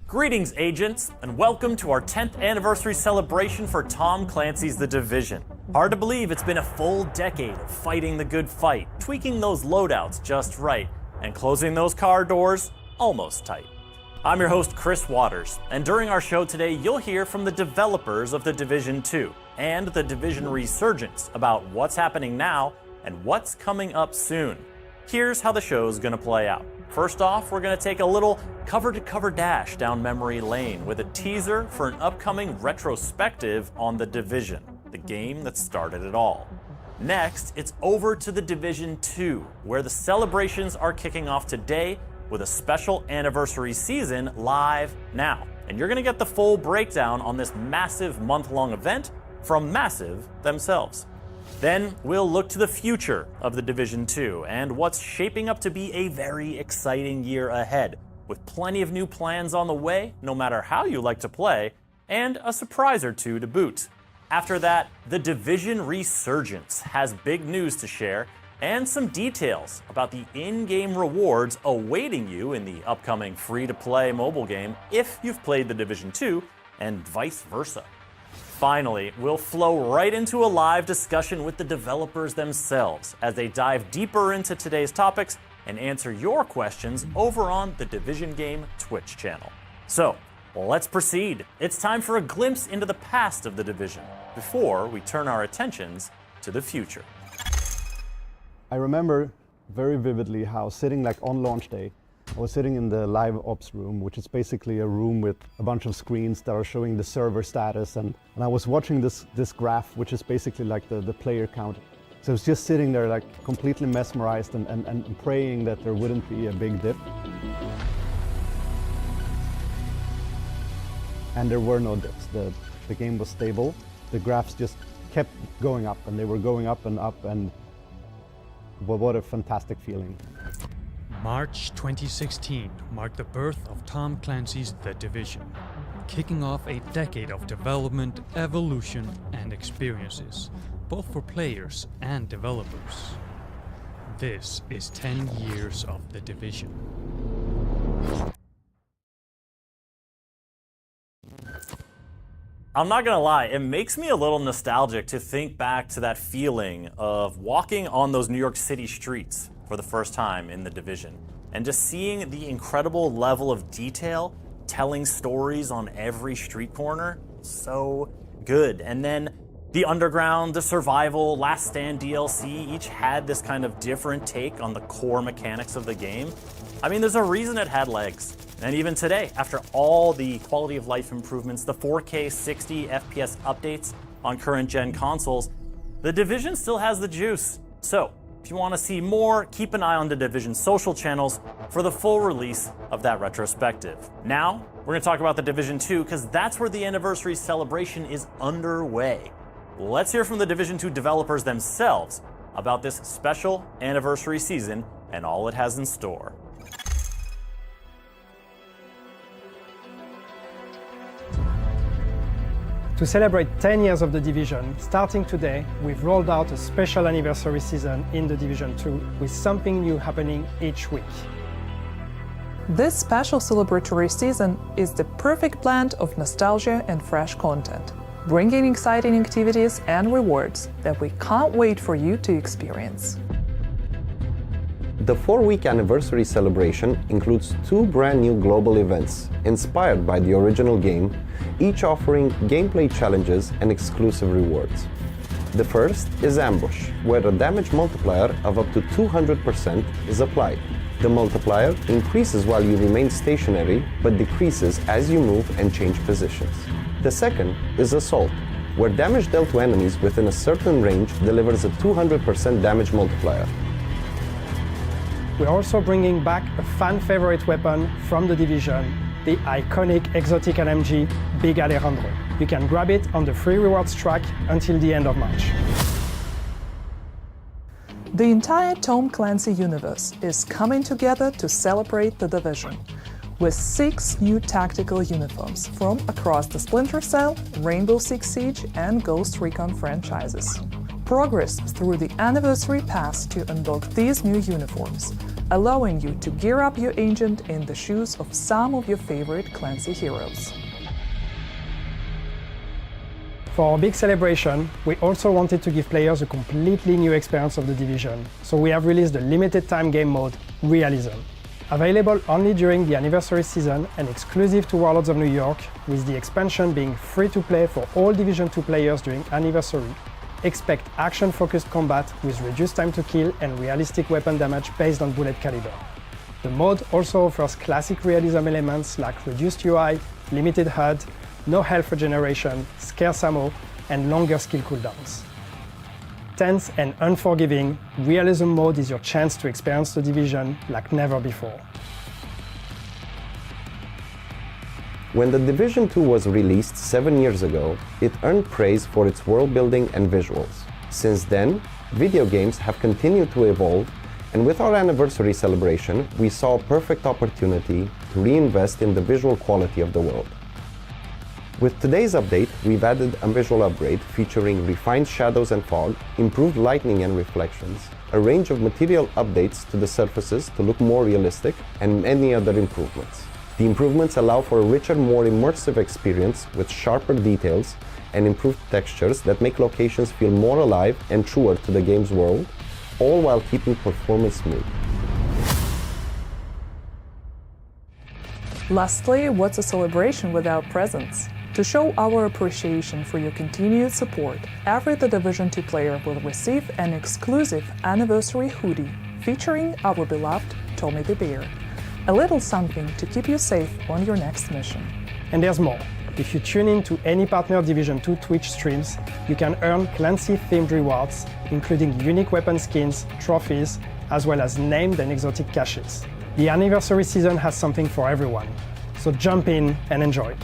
Greetings, agents, and welcome to our 10th anniversary celebration for Tom Clancy's The Division. Hard to believe it's been a full decade of fighting the good fight, tweaking those loadouts just right, and closing those car doors almost tight. I'm your host, Chris Waters, and during our show today, you'll hear from the developers of The Division 2 and The Division Resurgence about what's happening now and what's coming up soon. Here's how the show's gonna play out. First off, we're gonna take a little cover-to-cover dash down memory lane with a teaser for an upcoming retrospective on The Division, the game that started it all. Next, it's over to The Division 2, where the celebrations are kicking off today with a special anniversary season live now. And you're gonna get the full breakdown on this massive month-long event from Massive themselves. Then we'll look to the future of The Division 2 and what's shaping up to be a very exciting year ahead, with plenty of new plans on the way, no matter how you like to play, and a surprise or two to boot. After that, The Division Resurgence has big news to share and some details about the in-game rewards awaiting you in the upcoming free-to-play mobile game if you've played The Division 2, and vice versa. Finally, we'll flow right into a live discussion with the developers themselves as they dive deeper into today's topics and answer your questions over on the Division Game Twitch channel. So, let's proceed. It's time for a glimpse into the past of The Division before we turn our attentions to the future. I remember very vividly how sitting on launch day, I was sitting in the live ops room, which is basically a room with a bunch of screens that are showing the server status, and I was watching this graph, which is basically like the player count. So I was just sitting there completely mesmerized and praying that there wouldn't be a big dip. And there were no dips. The game was stable. The graphs just kept going up, and they were going up, and what a fantastic feeling. March 2016 marked the birth of Tom Clancy's The Division, kicking off a decade of development, evolution, and experiences, both for players and developers. This is 10 years of The Division. I'm not gonna lie, it makes me a little nostalgic to think back to that feeling of walking on those New York City streets for the first time in The Division, and just seeing the incredible level of detail, telling stories on every street corner. So good. And then the Underground, the Survival, Last Stand DLC each had this kind of different take on the core mechanics of the game. I mean, there's a reason it had legs. And even today, after all the quality of life improvements, the 4K 60 FPS updates on current gen consoles, The Division still has the juice. So, if you want to see more, keep an eye on the Division social channels for the full release of that retrospective. Now, we're going to talk about The Division 2 because that's where the anniversary celebration is underway. Let's hear from the Division 2 developers themselves about this special anniversary season and all it has in store. To celebrate 10 years of The Division, starting today, we've rolled out a special anniversary season in The Division 2 with something new happening each week. This special celebratory season is the perfect blend of nostalgia and fresh content, bringing exciting activities and rewards that we can't wait for you to experience. The 4-week anniversary celebration includes 2 brand new global events inspired by the original game, each offering gameplay challenges and exclusive rewards. The first is Ambush, where a damage multiplier of up to 200% is applied. The multiplier increases while you remain stationary, but decreases as you move and change positions. The second is Assault, where damage dealt to enemies within a certain range delivers a 200% damage multiplier. We're also bringing back a fan-favorite weapon from The Division, the iconic exotic LMG Big Alejandro. You can grab it on the free rewards track until the end of March. The entire Tom Clancy universe is coming together to celebrate The Division, with 6 new tactical uniforms from across the Splinter Cell, Rainbow Six Siege, and Ghost Recon franchises. Progress through the Anniversary Pass to unlock these new uniforms, allowing you to gear up your agent in the shoes of some of your favorite Clancy heroes. For our big celebration, we also wanted to give players a completely new experience of The Division, so we have released the limited time game mode, Realism. Available only during the anniversary season and exclusive to Warlords of New York, with the expansion being free to play for all Division 2 players during anniversary. Expect action-focused combat with reduced time to kill and realistic weapon damage based on bullet caliber. The mode also offers classic realism elements like reduced UI, limited HUD, no health regeneration, scarce ammo, and longer skill cooldowns. Tense and unforgiving, Realism mode is your chance to experience The Division like never before. When The Division 2 was released 7 years ago, it earned praise for its world building and visuals. Since then, video games have continued to evolve, and with our anniversary celebration, we saw a perfect opportunity to reinvest in the visual quality of the world. With today's update, we've added a visual upgrade featuring refined shadows and fog, improved lighting and reflections, a range of material updates to the surfaces to look more realistic, and many other improvements. The improvements allow for a richer, more immersive experience with sharper details and improved textures that make locations feel more alive and truer to the game's world, all while keeping performance smooth. Lastly, what's a celebration without presents? To show our appreciation for your continued support, every The Division 2 player will receive an exclusive anniversary hoodie featuring our beloved Tommy the Bear. A little something to keep you safe on your next mission. And there's more. If you tune in to any partner Division 2 Twitch streams, you can earn Clancy-themed rewards, including unique weapon skins, trophies, as well as named and exotic caches. The anniversary season has something for everyone, so jump in and enjoy.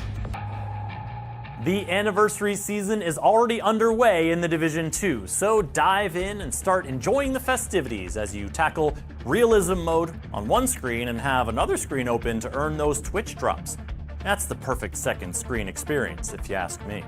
The anniversary season is already underway in The Division 2, so dive in and start enjoying the festivities as you tackle Realism mode on one screen and have another screen open to earn those Twitch drops. That's the perfect second screen experience, if you ask me.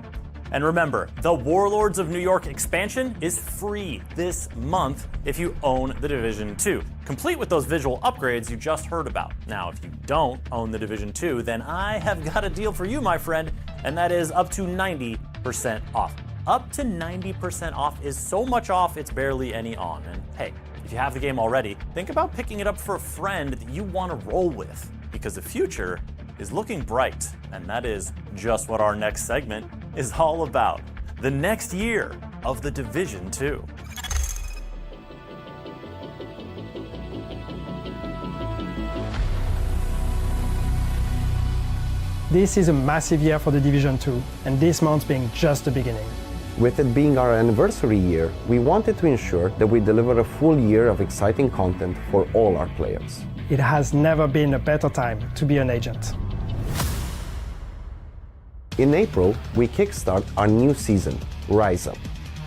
And remember, the Warlords of New York expansion is free this month if you own The Division 2, complete with those visual upgrades you just heard about. Now, if you don't own The Division 2, then I have got a deal for you, my friend, and that is up to 90% off. Up to 90% off is so much off, it's barely any on. And hey, if you have the game already, think about picking it up for a friend that you want to roll with, because the future is looking bright, and that is just what our next segment is all about. The next year of The Division 2. This is a massive year for The Division 2, and this month being just the beginning. With it being our anniversary year, we wanted to ensure that we deliver a full year of exciting content for all our players. It has never been a better time to be an agent. In April, we kickstart our new season, Rise Up,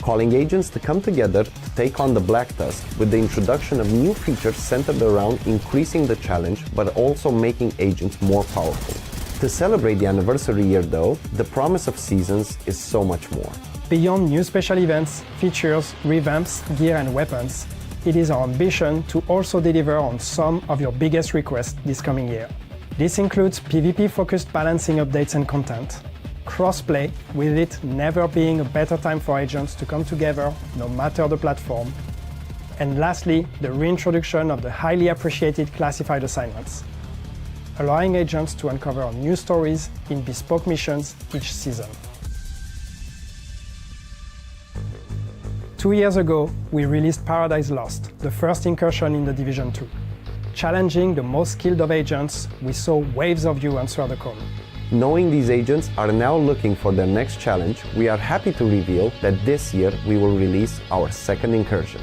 calling agents to come together to take on the Black Tusk with the introduction of new features centered around increasing the challenge but also making agents more powerful. To celebrate the anniversary year though, the promise of seasons is so much more. Beyond new special events, features, revamps, gear and weapons, it is our ambition to also deliver on some of your biggest requests this coming year. This includes PvP-focused balancing updates and content, crossplay, with it never being a better time for agents to come together, no matter the platform. And lastly, the reintroduction of the highly appreciated classified assignments, allowing agents to uncover new stories in bespoke missions each season. 2 years ago, we released Paradise Lost, the first incursion in The Division 2. Challenging the most skilled of agents, we saw waves of you answer the call. Knowing these agents are now looking for their next challenge, we are happy to reveal that this year we will release our second incursion,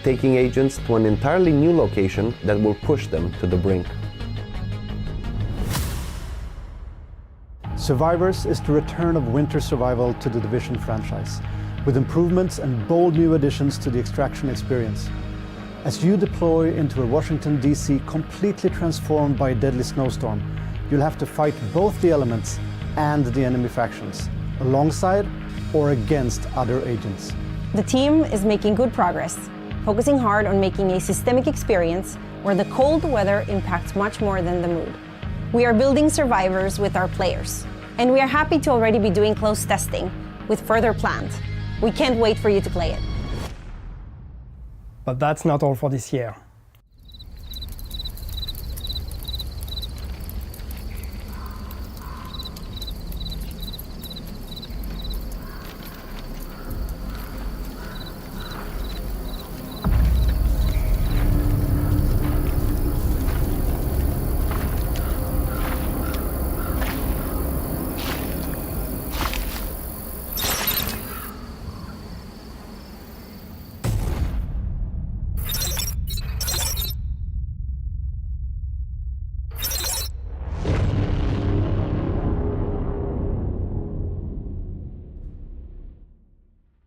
taking agents to an entirely new location that will push them to the brink. Survivors is the return of winter survival to the Division franchise, with improvements and bold new additions to the extraction experience. As you deploy into a Washington, D.C. completely transformed by a deadly snowstorm, you'll have to fight both the elements and the enemy factions, alongside or against other agents. The team is making good progress, focusing hard on making a systemic experience where the cold weather impacts much more than the mood. We are building survivors with our players, and we are happy to already be doing close testing with further plans. We can't wait for you to play it. But that's not all for this year.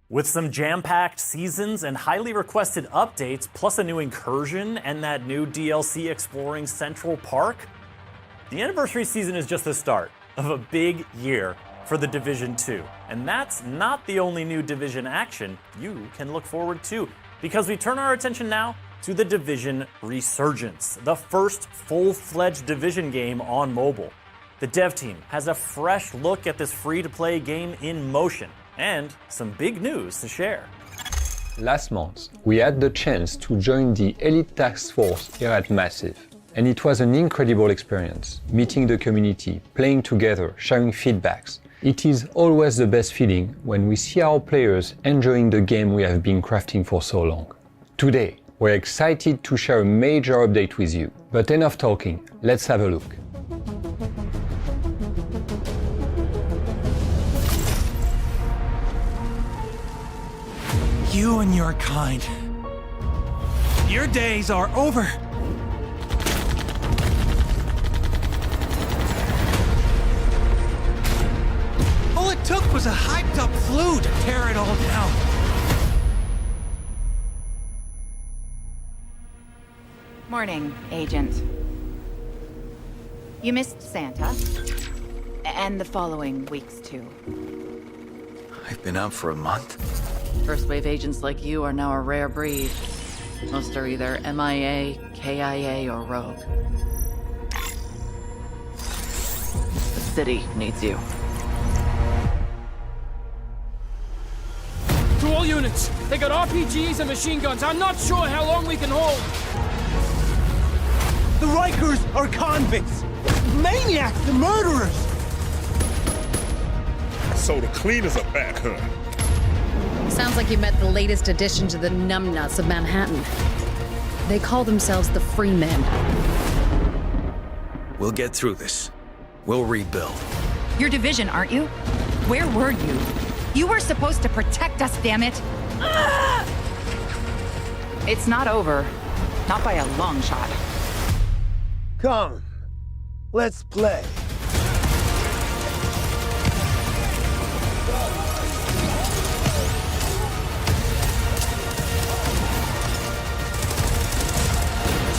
With some jam-packed seasons and highly requested updates, plus a new incursion and that new DLC exploring Central Park, the anniversary season is just the start of a big year for The Division 2. And that's not the only new Division action you can look forward to, because we turn our attention now to The Division Resurgence, the first full-fledged Division game on mobile. The dev team has a fresh look at this free-to-play game in motion, and some big news to share. Last month, we had the chance to join the Elite Task Force here at Massive. And it was an incredible experience, meeting the community, playing together, sharing feedbacks. It is always the best feeling when we see our players enjoying the game we have been crafting for so long. Today, we're excited to share a major update with you. But enough talking, let's have a look. You and your kind. Your days are over. All it took was a hyped-up flu to tear it all down. Morning, Agent. You missed Santa. And the following weeks, too. I've been out for a month. First wave agents like you are now a rare breed. Most are either MIA, KIA, or rogue. The city needs you. To all units, they got RPGs and machine guns. I'm not sure how long we can hold. The Rikers are convicts! Maniacs and murderers! So the cleaners are back, huh? Sounds like you met the latest addition to the numbnuts of Manhattan. They call themselves the Free Men. We'll get through this. We'll rebuild. You're Division, aren't you? Where were you? You were supposed to protect us, damn it! It's not over. Not by a long shot. Come, let's play.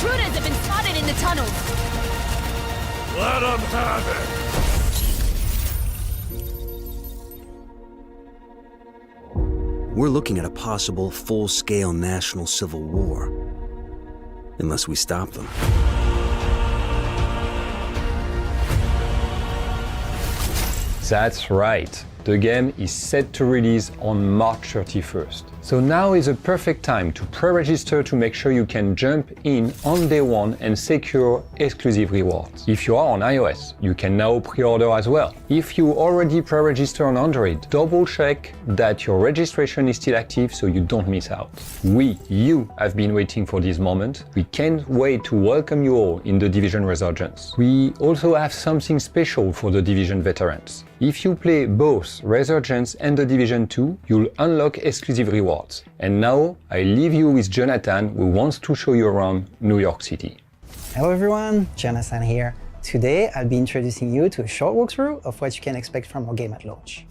Intruders have been spotted in the tunnels. Let them have it! We're looking at a possible full-scale national civil war. Unless we stop them. That's right. The game is set to release on March 31st. So now is a perfect time to pre-register to make sure you can jump in on day one and secure exclusive rewards. If you are on iOS, you can now pre-order as well. If you already pre-register on Android, double check that your registration is still active so you don't miss out. You have been waiting for this moment. We can't wait to welcome you all in The Division Resurgence. We also have something special for the Division veterans. If you play both Resurgence and The Division 2, you'll unlock exclusive rewards. And now, I leave you with Jonathan, who wants to show you around New York City. Hello everyone, Jonathan here. Today, I'll be introducing you to a short walkthrough of what you can expect from our game at launch.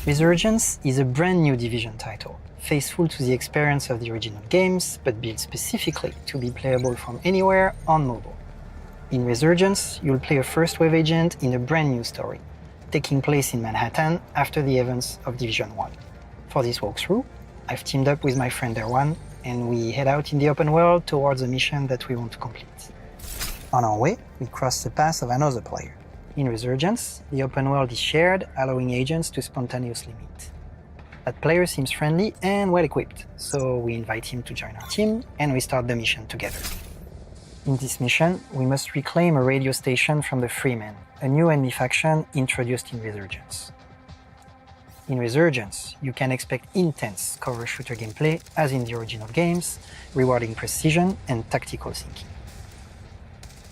Resurgence is a brand new Division title, faithful to the experience of the original games, but built specifically to be playable from anywhere on mobile. In Resurgence, you'll play a first-wave agent in a brand new story, taking place in Manhattan after the events of Division 1. For this walkthrough, I've teamed up with my friend Erwan, and we head out in the open world towards a mission that we want to complete. On our way, we cross the path of another player. In Resurgence, the open world is shared, allowing agents to spontaneously meet. That player seems friendly and well-equipped, so we invite him to join our team, and we start the mission together. In this mission, we must reclaim a radio station from the Freemen, a new enemy faction introduced in Resurgence. In Resurgence, you can expect intense cover shooter gameplay as in the original games, rewarding precision and tactical thinking.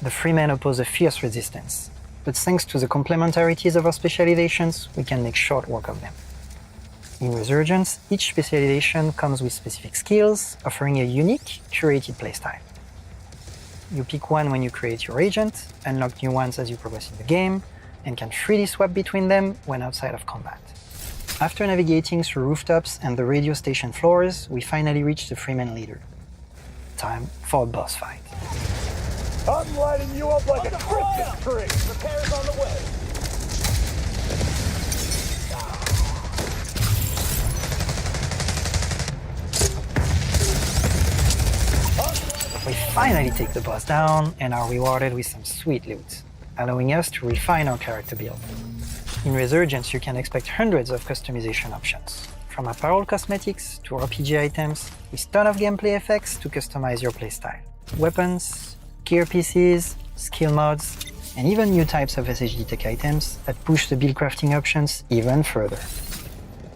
The Freemen oppose a fierce resistance, but thanks to the complementarities of our specializations, we can make short work of them. In Resurgence, each specialization comes with specific skills, offering a unique, curated playstyle. You pick one when you create your agent, unlock new ones as you progress in the game, and can freely swap between them when outside of combat. After navigating through rooftops and the radio station floors, we finally reach the Freeman leader. Time for a boss fight. I'm lighting you up like a Christmas tree. Repairs on the way. We finally take the boss down and are rewarded with some sweet loot, allowing us to refine our character build. In Resurgence, you can expect hundreds of customization options, from apparel cosmetics to RPG items, with tons of gameplay effects to customize your playstyle. Weapons, gear pieces, skill mods, and even new types of SHD tech items that push the build crafting options even further.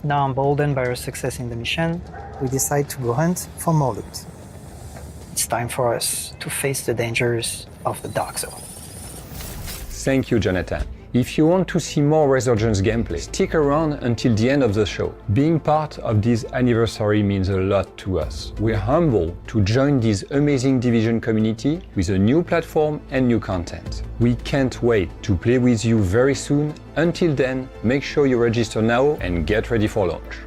Now emboldened by our success in the mission, we decide to go hunt for more loot. It's time for us to face the dangers of the Dark Zone. Thank you, Jonathan. If you want to see more Resurgence gameplay, stick around until the end of the show. Being part of this anniversary means a lot to us. We're humbled to join this amazing Division community with a new platform and new content. We can't wait to play with you very soon. Until then, make sure you register now and get ready for launch.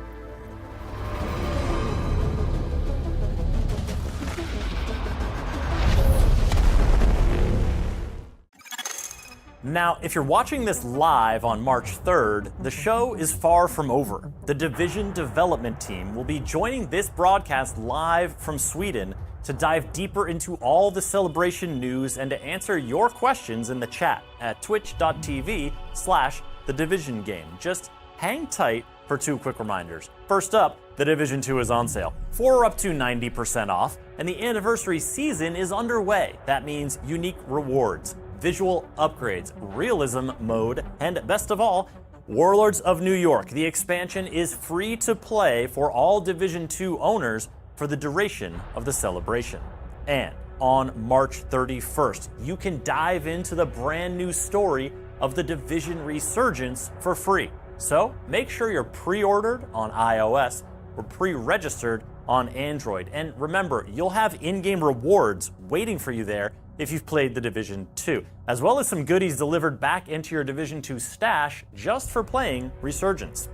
Now, if you're watching this live on March 3rd, the show is far from over. The Division development team will be joining this broadcast live from Sweden to dive deeper into all the Celebration news and to answer your questions in the chat at twitch.tv/thedivisiongame. Just hang tight for 2 quick reminders. First up, The Division 2 is on sale. 4 are up to 90% off, and the anniversary season is underway. That means unique rewards, visual upgrades, realism mode, and best of all, Warlords of New York. The expansion is free to play for all Division 2 owners for the duration of the celebration. And on March 31st, you can dive into the brand new story of the Division Resurgence for free. So make sure you're pre-ordered on iOS or pre-registered on Android. And remember, you'll have in-game rewards waiting for you there if you've played the Division 2, as well as some goodies delivered back into your Division 2 stash just for playing Resurgence.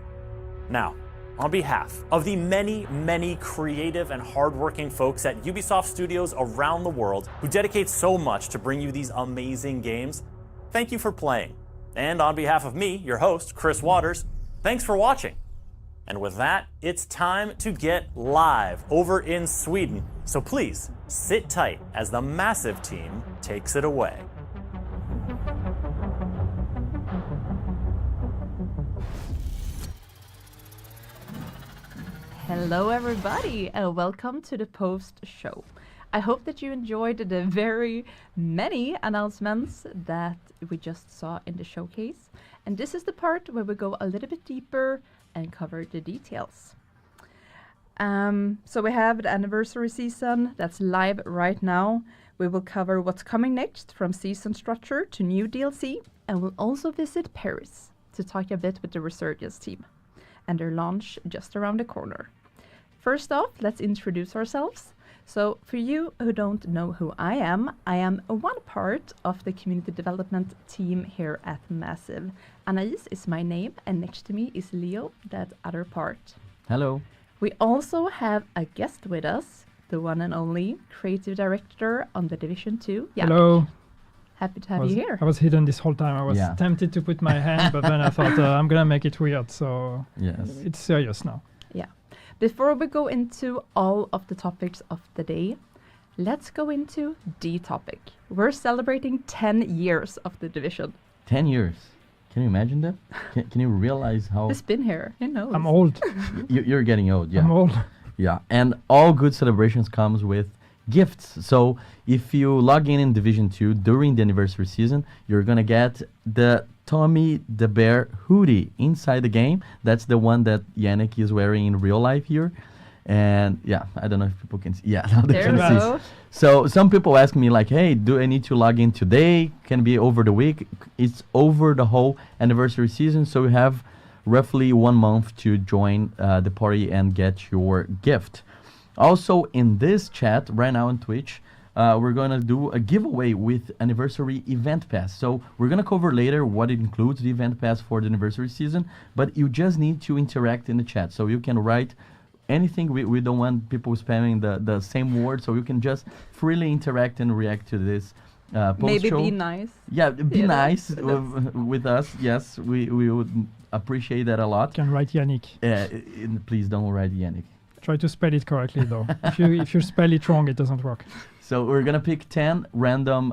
Now, on behalf of the many, many creative and hardworking folks at Ubisoft Studios around the world who dedicate so much to bring you these amazing games, thank you for playing. And on behalf of me, your host, Chris Waters, thanks for watching. And with that, it's time to get live over in Sweden. So please, sit tight as the massive team takes it away. Hello everybody and welcome to the post show. I hope that you enjoyed the very many announcements that we just saw in the showcase. And this is the part where we go a little bit deeper and cover the details. So we have the anniversary season that's live right now. We will cover what's coming next from season structure to new DLC, and we'll also visit Paris to talk a bit with the Resurgence team and their launch just around the corner. First off, let's introduce ourselves. So for you who don't know who I am one part of the community development team here at Massive. Anais is my name, and next to me is Leo, that other part. Hello. We also have a guest with us, the one and only creative director on The Division 2. Yeah. Hello. Happy to have you here. I was hidden this whole time. I was tempted to put my hand, but then I thought I'm going to make it weird, so yes. It's serious now. Yeah. Before we go into all of the topics of the day, let's go into the topic. We're celebrating 10 years of the Division. 10 years. Can you imagine that? Can you realize how... Who's been here? Who knows? I'm old. You're getting old, yeah. I'm old. Yeah, and all good celebrations comes with gifts. So if you log in Division 2 during the anniversary season, you're gonna get the Tommy the Bear hoodie inside the game. That's the one that Yannick is wearing in real life here. And yeah, I don't know if people can see. Yeah, now they can see. So some people ask me like, hey, do I need to log in today? Can it be over the week? It's over the whole anniversary season. So you have roughly 1 month to join the party and get your gift. Also in this chat right now on Twitch, we're going to do a giveaway with anniversary event pass. So we're going to cover later what it includes, the event pass for the anniversary season, but you just need to interact in the chat. So you can write anything. We don't want people spamming the same word, so you can just freely interact and react to this post Maybe show. be nice. Yeah, be nice with us. Yes, we would appreciate that a lot. You can write Yannick. Please don't write Yannick. Try to spell it correctly though. if you spell it wrong, it doesn't work. So we're gonna pick 10 random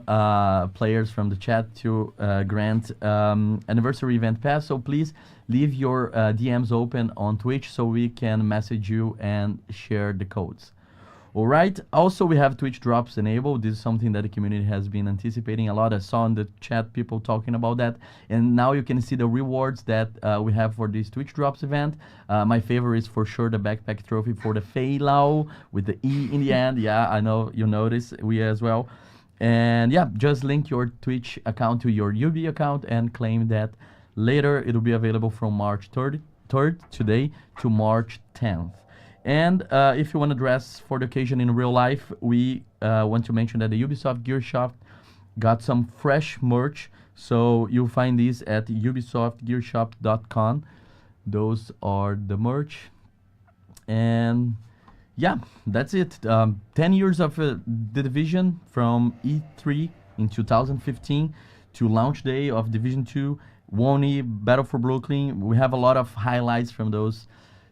players from the chat to grant anniversary event pass. So please leave your DMs open on Twitch so we can message you and share the codes. All right. Also, we have Twitch drops enabled. This is something that the community has been anticipating a lot. I saw in the chat people talking about that. And now you can see the rewards that we have for this Twitch drops event. My favorite is for sure the backpack trophy for the Feilau with the E in the end. Yeah, I know you notice. We as well. And yeah, just link your Twitch account to your UB account and claim that. Later, it will be available from March 3rd today to March 10th. And if you want to dress for the occasion in real life, we want to mention that the Ubisoft Gear Shop got some fresh merch. So you'll find these at ubisoftgearshop.com. Those are the merch. And yeah, that's it. 10 years of the Division from E3 in 2015 to launch day of Division 2. WONI, Battle for Brooklyn. We have a lot of highlights from those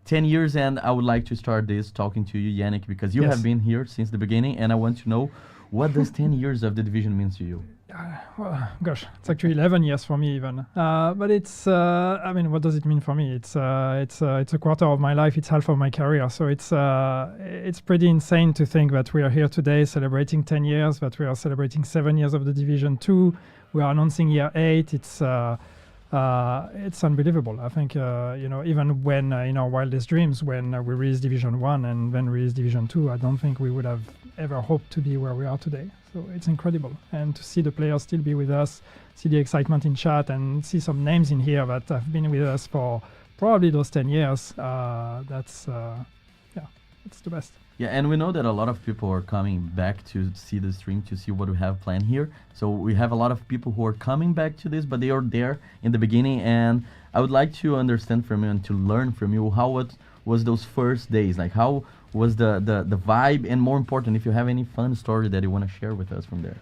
10 years, and I would like to start this talking to you, Yannick, because you have been here since the beginning, and I want to know, what does 10 years of the Division mean to you? Well, gosh, it's actually 11 years for me even. But it's, I mean, what does it mean for me? It's a quarter of my life. It's half of my career. So it's pretty insane to think that we are here today celebrating 10 years, that we are celebrating 7 years of the Division 2. We are announcing year 8. It's unbelievable. I think, even when in our wildest dreams, when we released Division 1 and then released Division 2, I don't think we would have ever hoped to be where we are today. So it's incredible. And to see the players still be with us, see the excitement in chat, and see some names in here that have been with us for probably those 10 years, it's the best. Yeah, and we know that a lot of people are coming back to see the stream, to see what we have planned here. So we have a lot of people who are coming back to this, but they are there in the beginning. And I would like to understand from you and to learn from you how was those first days? Like, how was the vibe? And more important, if you have any fun story that you want to share with us from there.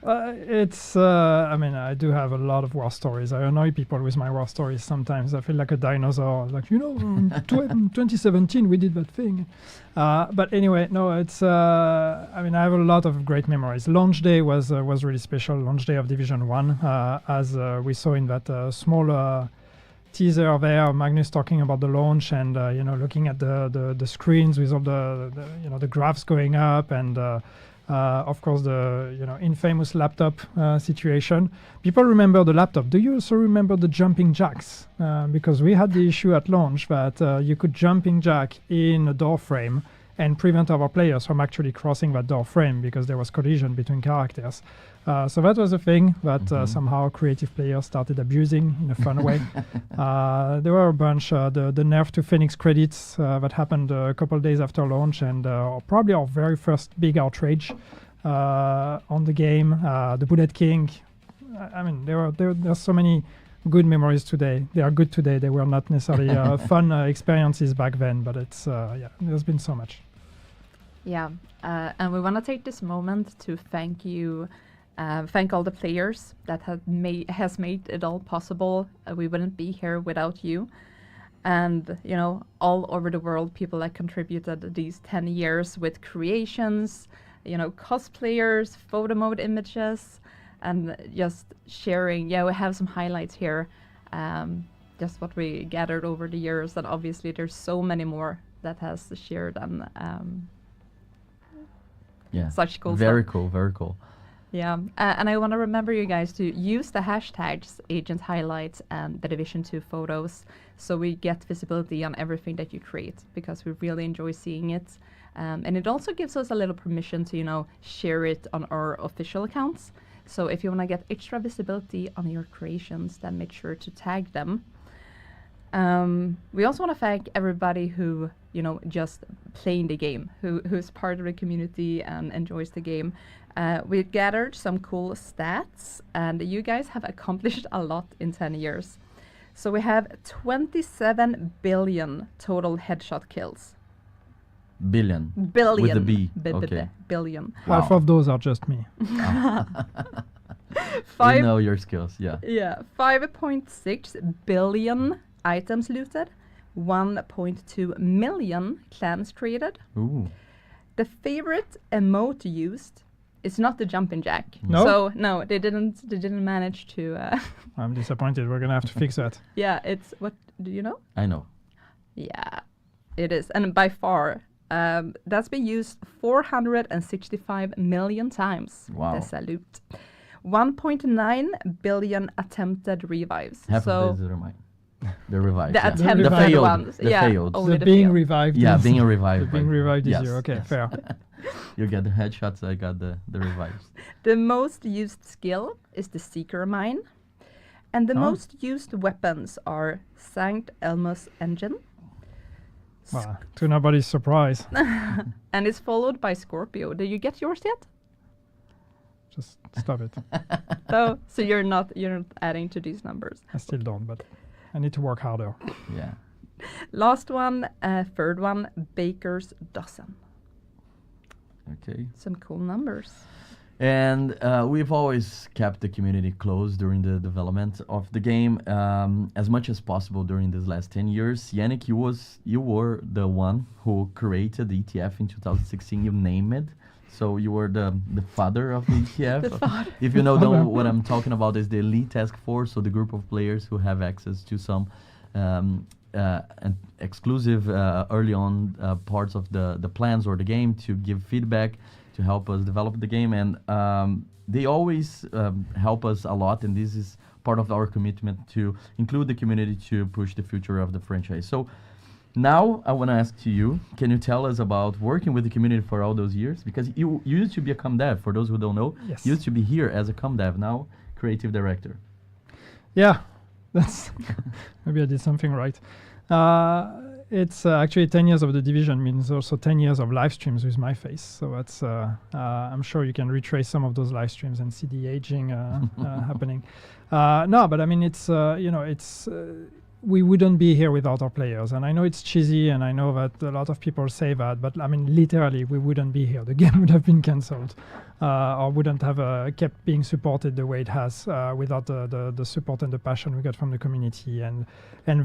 I mean, I do have a lot of war stories. I annoy people with my war stories sometimes. I feel like a dinosaur. Like, in 2017 we did that thing. But anyway, no, it's. I mean, I have a lot of great memories. Launch day was really special. Launch day of Division 1, as we saw in that small teaser there. Magnus talking about the launch and looking at the screens with all the graphs going up and. Of course, the infamous laptop situation. People remember the laptop. Do you also remember the jumping jacks? Because we had the issue at launch that you could jumping jack in a door frame and prevent our players from actually crossing that door frame because there was collision between characters. So that was a thing that somehow creative players started abusing in a fun way. There were a bunch, the nerf to Phoenix credits that happened a couple of days after launch, and probably our very first big outrage on the game. The Bullet King. I mean, there are so many good memories today. They are good today. They were not necessarily fun experiences back then, but it's there's been so much. Yeah, and we want to take this moment to thank you. Thank all the players that has made it all possible. We wouldn't be here without you. And, you know, all over the world, people that contributed these 10 years with creations, you know, cosplayers, photo mode images, and just sharing. Yeah, we have some highlights here. Just what we gathered over the years, and obviously there's so many more that has shared and such cool Very stuff. cool, very cool. Yeah, and I want to remember you guys to use the hashtags Agent Highlights and the Division 2 photos, so we get visibility on everything that you create, because we really enjoy seeing it. And it also gives us a little permission to, you know, share it on our official accounts. So if you want to get extra visibility on your creations, then make sure to tag them. We also want to thank everybody who, you know, just playing the game, who's part of the community and enjoys the game. We gathered some cool stats, and you guys have accomplished a lot in 10 years. So we have 27 billion total headshot kills. Billion. Billion. With a B. B- Okay. billion. Half of those are just me. We know your skills, yeah. Yeah, 5.6 billion items looted, 1.2 million clans created. Ooh. The favorite emote used is not the jumping jack. No? So no, they didn't manage to. I'm disappointed. We're gonna have to fix that. Yeah, it's what do you know? I know. Yeah, it is, and by far. That's been used 465 million times. Wow. The salute. 1.9 billion attempted revives. Half so of those are mine. The revived. The yeah. attempted the failed, ones. The Yeah, failed. only The the being failed. revived. Yeah, is- being revived. The being by- revived yes, is you. Okay, yes. fair. You get the headshots, I got the revives. The most used skill is the Seeker Mine. And the Oh. most used weapons are Sankt Elmo's Engine. Well, to nobody's surprise. And it's followed by Scorpio. Did you get yours yet? Just stop it. So you're not adding to these numbers. I still don't, but I need to work harder. Yeah. Last one, third one, Baker's Dozen. Okay. Some cool numbers. And we've always kept the community close during the development of the game as much as possible during these last 10 years. Yannick, you were the one who created the ETF in 2016. You named it. So you were the father of the ETF. The father. If you know what I'm talking about is the Elite Task Force, so the group of players who have access to some and exclusive early on parts of the plans or the game to give feedback, to help us develop the game, and they always help us a lot, and this is part of our commitment to include the community to push the future of the franchise. So now I want to ask to you, can you tell us about working with the community for all those years? Because you used to be a ComDev, for those who don't know. Yes. You used to be here as a ComDev, now creative director. Yeah, that's maybe I did something right. It's actually 10 years of the Division means also 10 years of live streams with my face. So that's I'm sure you can retrace some of those live streams and see the aging happening. No, but I mean it's it's we wouldn't be here without our players. And I know it's cheesy, and I know that a lot of people say that, but I mean literally we wouldn't be here. The game would have been cancelled, or wouldn't have kept being supported the way it has without the support and the passion we got from the community. And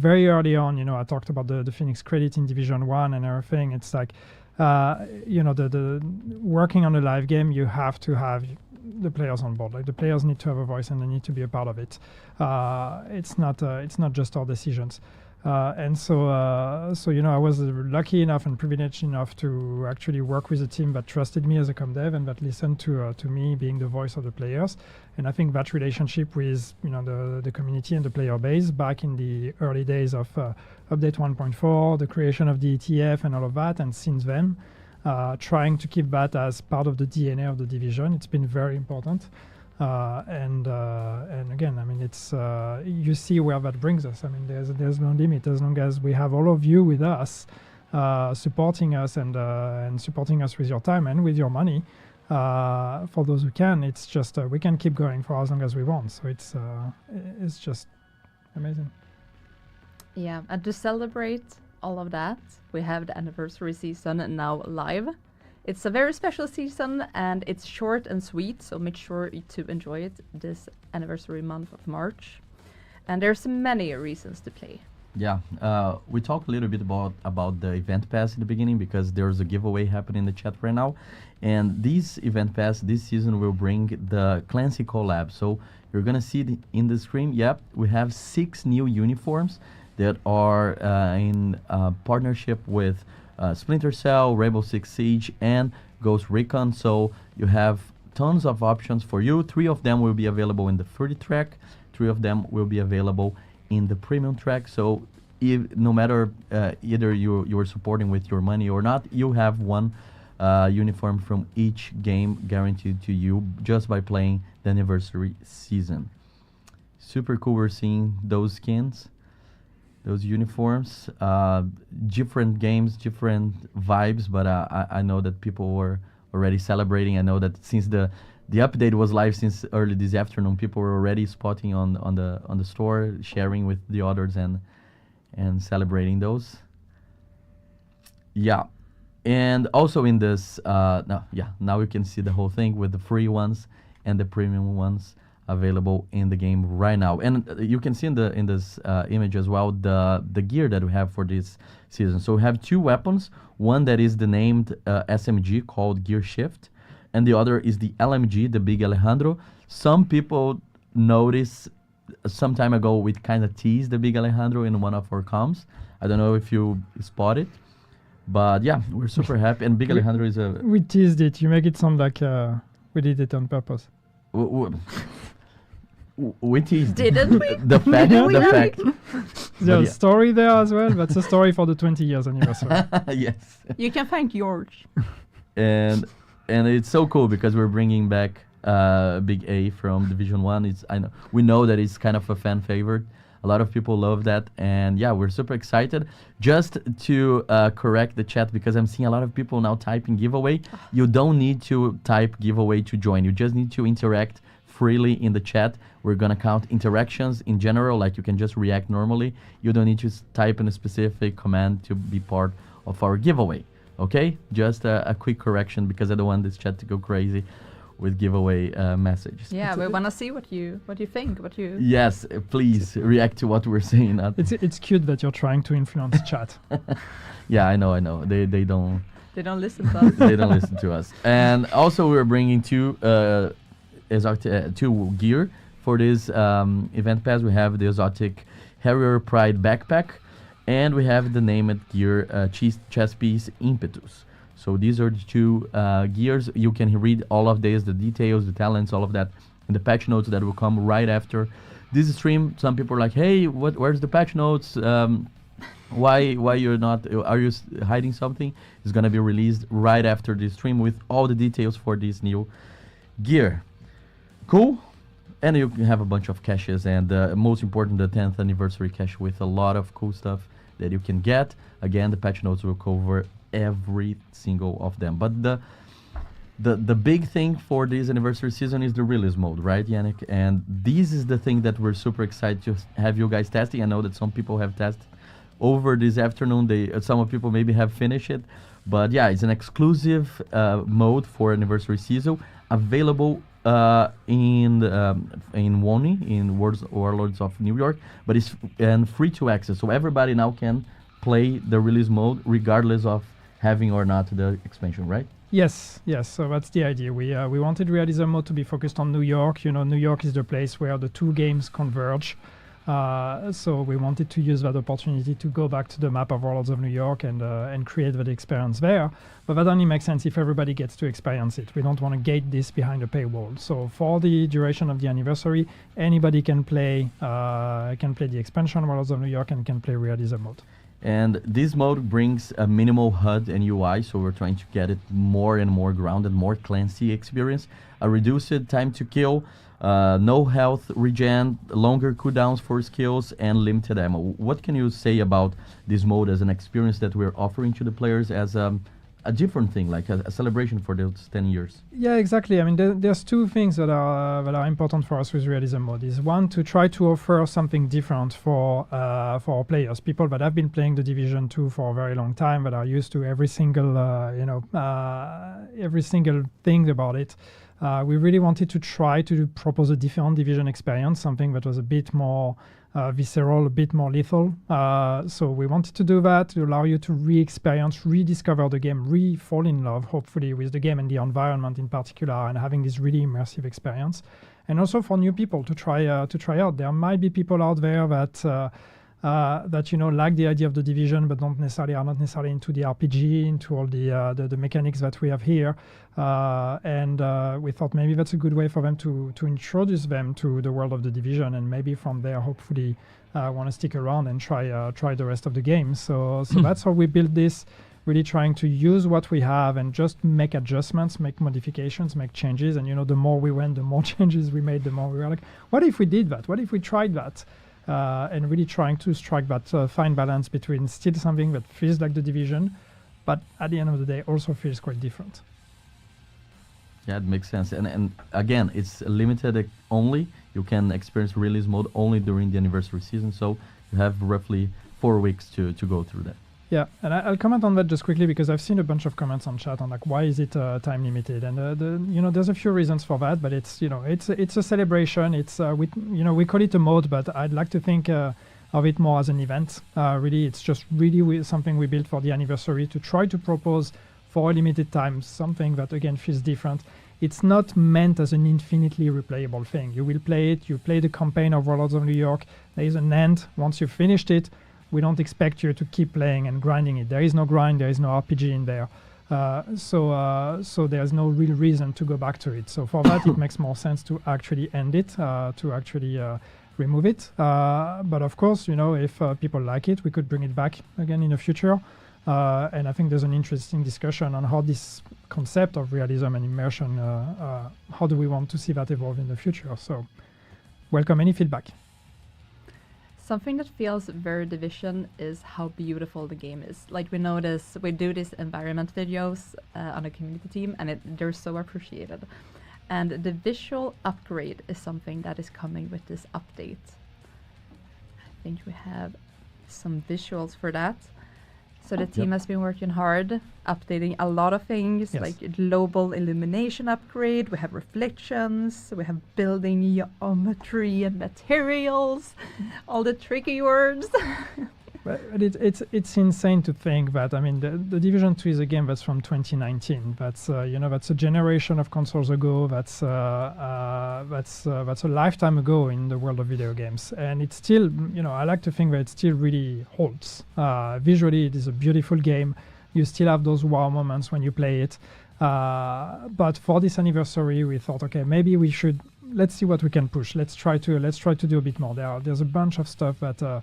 very early on, I talked about the Phoenix credit in Division 1 and everything. It's like, the working on a live game, you have to have the players on board. Like the players need to have a voice and they need to be a part of it. It's not just our decisions. And so I was lucky enough and privileged enough to actually work with a team that trusted me as a ComDev and that listened to me being the voice of the players. And I think that relationship with the community and the player base back in the early days of update 1.4, the creation of the ETF and all of that, and since then, trying to keep that as part of the DNA of the Division, it's been very important. And again, I mean, it's you see where that brings us. I mean, there's no limit as long as we have all of you with us, supporting us and supporting us with your time and with your money. For those who can, it's just we can keep going for as long as we want. So it's just amazing. Yeah, and to celebrate all of that, we have the anniversary season now live. It's a very special season and it's short and sweet, so make sure to enjoy it this anniversary month of March. And there's many reasons to play. Yeah, we talked a little bit about the event pass in the beginning because there's a giveaway happening in the chat right now, and this event pass this season will bring the Clancy collab. So you're gonna see in the screen. Yep, we have 6 new uniforms that are in partnership with Splinter Cell, Rainbow Six Siege, and Ghost Recon. So you have tons of options for you. 3 of them will be available in the free track. 3 of them will be available in the premium track. So no matter either you're supporting with your money or not, you have one uniform from each game guaranteed to you just by playing the anniversary season. Super cool. We're seeing those skins, those uniforms, different games, different vibes, but I know that people were already celebrating. I know that since the update was live since early this afternoon, people were already spotting on the store, sharing with the others and celebrating those. Yeah, and also in this now you can see the whole thing with the free ones and the premium ones available in the game right now. And you can see in this image as well the gear that we have for this season. So we have 2 weapons. One that is the named SMG called Gear Shift, and the other is the LMG, the Big Alejandro. Some people noticed some time ago we kind of teased the Big Alejandro in one of our comms. I don't know if you spotted, but yeah, we're super happy. And Big Alejandro is a... We teased it. You make it sound like we did it on purpose. We teased. Didn't we? The fact. There's a story there as well. That's a story for the 20 years anniversary. Yes. You can thank George. And it's so cool because we're bringing back Big A from Division 1. We know that it's kind of a fan favorite. A lot of people love that, and yeah, we're super excited. Just to correct the chat, because I'm seeing a lot of people now typing giveaway. You don't need to type giveaway to join. You just need to interact freely in the chat. We're gonna count interactions in general, like you can just react normally. You don't need to type in a specific command to be part of our giveaway. Okay, just a quick correction because I don't want this chat to go crazy with giveaway messages. Yeah, we want to see what you think. Yes, please react to what we're saying. It's cute that you're trying to influence chat. Yeah, I know. They don't. They don't listen to us. They don't listen to us. And also we're bringing 2 gear for this event pass. We have the Exotic Harrier Pride backpack, and we have the named gear chest piece Impetus. So these are the 2 gears. You can read all of these, the details, the talents, all of that in the patch notes that will come right after this stream. Some people are like, hey, where's the patch notes? Why you're not, are you hiding something? It's gonna be released right after this stream with all the details for this new gear. Cool. And you can have a bunch of caches, and most important, the 10th anniversary cache with a lot of cool stuff that you can get. Again, the patch notes will cover every single of them. But the big thing for this anniversary season is the release mode, right, Yannick? And this is the thing that we're super excited to have you guys testing. I know that some people have tested over this afternoon. Some of people maybe have finished it, but yeah, it's an exclusive mode for anniversary season available in WONI, in Warlords of New York, but it's free to access, so everybody now can play the release mode regardless of having or not the expansion, right? Yes. So that's the idea. We wanted realism mode to be focused on New York. You know, New York is the place where the 2 games converge. So we wanted to use that opportunity to go back to the map of Warlords of New York and create that experience there. But that only makes sense if everybody gets to experience it. We don't want to gate this behind a paywall. So for the duration of the anniversary, anybody can play the expansion Warlords of New York and can play realism mode. And this mode brings a minimal HUD and UI, so we're trying to get it more and more grounded, more Clancy experience. A reduced time to kill, no health regen, longer cooldowns for skills, and limited ammo. What can you say about this mode as an experience that we're offering to the players as a different thing, like a celebration for those 10 years? Yeah, exactly. I mean, there's 2 things that are important for us with realism mode. Is one, to try to offer something different for our players, people that have been playing the Division 2 for a very long time, that are used to every single thing about it. We really wanted to try to propose a different Division experience, something that was a bit more visceral, a bit more lethal. So we wanted to do that to allow you to re-experience, rediscover the game, re-fall in love, hopefully, with the game and the environment in particular, and having this really immersive experience. And also for new people to try out. There might be people out there that like the idea of the Division, but are not necessarily into the RPG, into all the mechanics that we have here. And we thought maybe that's a good way for them to introduce them to the world of the Division, and maybe from there, hopefully, want to stick around and try the rest of the game. So that's how we built this. Really trying to use what we have and just make adjustments, make modifications, make changes. And the more we went, the more changes we made, the more we were like, what if we did that? What if we tried that? And really trying to strike that fine balance between still something that feels like the Division, but at the end of the day also feels quite different. Yeah, it makes sense. And again, it's limited only. You can experience release mode only during the anniversary season, so you have roughly 4 weeks to go through that. Yeah, and I'll comment on that just quickly because I've seen a bunch of comments on chat on like why is it time limited, and there's a few reasons for that, but it's it's a celebration. It's we call it a mode, but I'd like to think of it more as an event. Really, it's just really something we built for the anniversary to try to propose for a limited time something that again feels different. It's not meant as an infinitely replayable thing. You will play it. You play the campaign of Warlords of New York. There is an end once you've finished it. We don't expect you to keep playing and grinding it. There is no grind, there is no RPG in there. So there's no real reason to go back to it. So for that, it makes more sense to actually end it, to actually remove it. But of course, if people like it, we could bring it back again in the future. And I think there's an interesting discussion on how this concept of realism and immersion, how do we want to see that evolve in the future? So welcome any feedback. Something that feels very Division is how beautiful the game is. Like we notice, we do these environment videos on a community team, and they're so appreciated. And the visual upgrade is something that is coming with this update. I think we have some visuals for that. So the team has been working hard, updating a lot of things, like global illumination upgrade, we have reflections, we have building geometry and materials, all the tricky words. But it's insane to think that, I mean, the Division 2 is a game that's from 2019. That's that's a generation of consoles ago. That's a lifetime ago in the world of video games, and it's still, I like to think that it still really holds. Visually, it is a beautiful game. You still have those wow moments when you play it. But for this anniversary, we thought, okay, maybe let's see what we can push. Let's try to do a bit more. There's a bunch of stuff that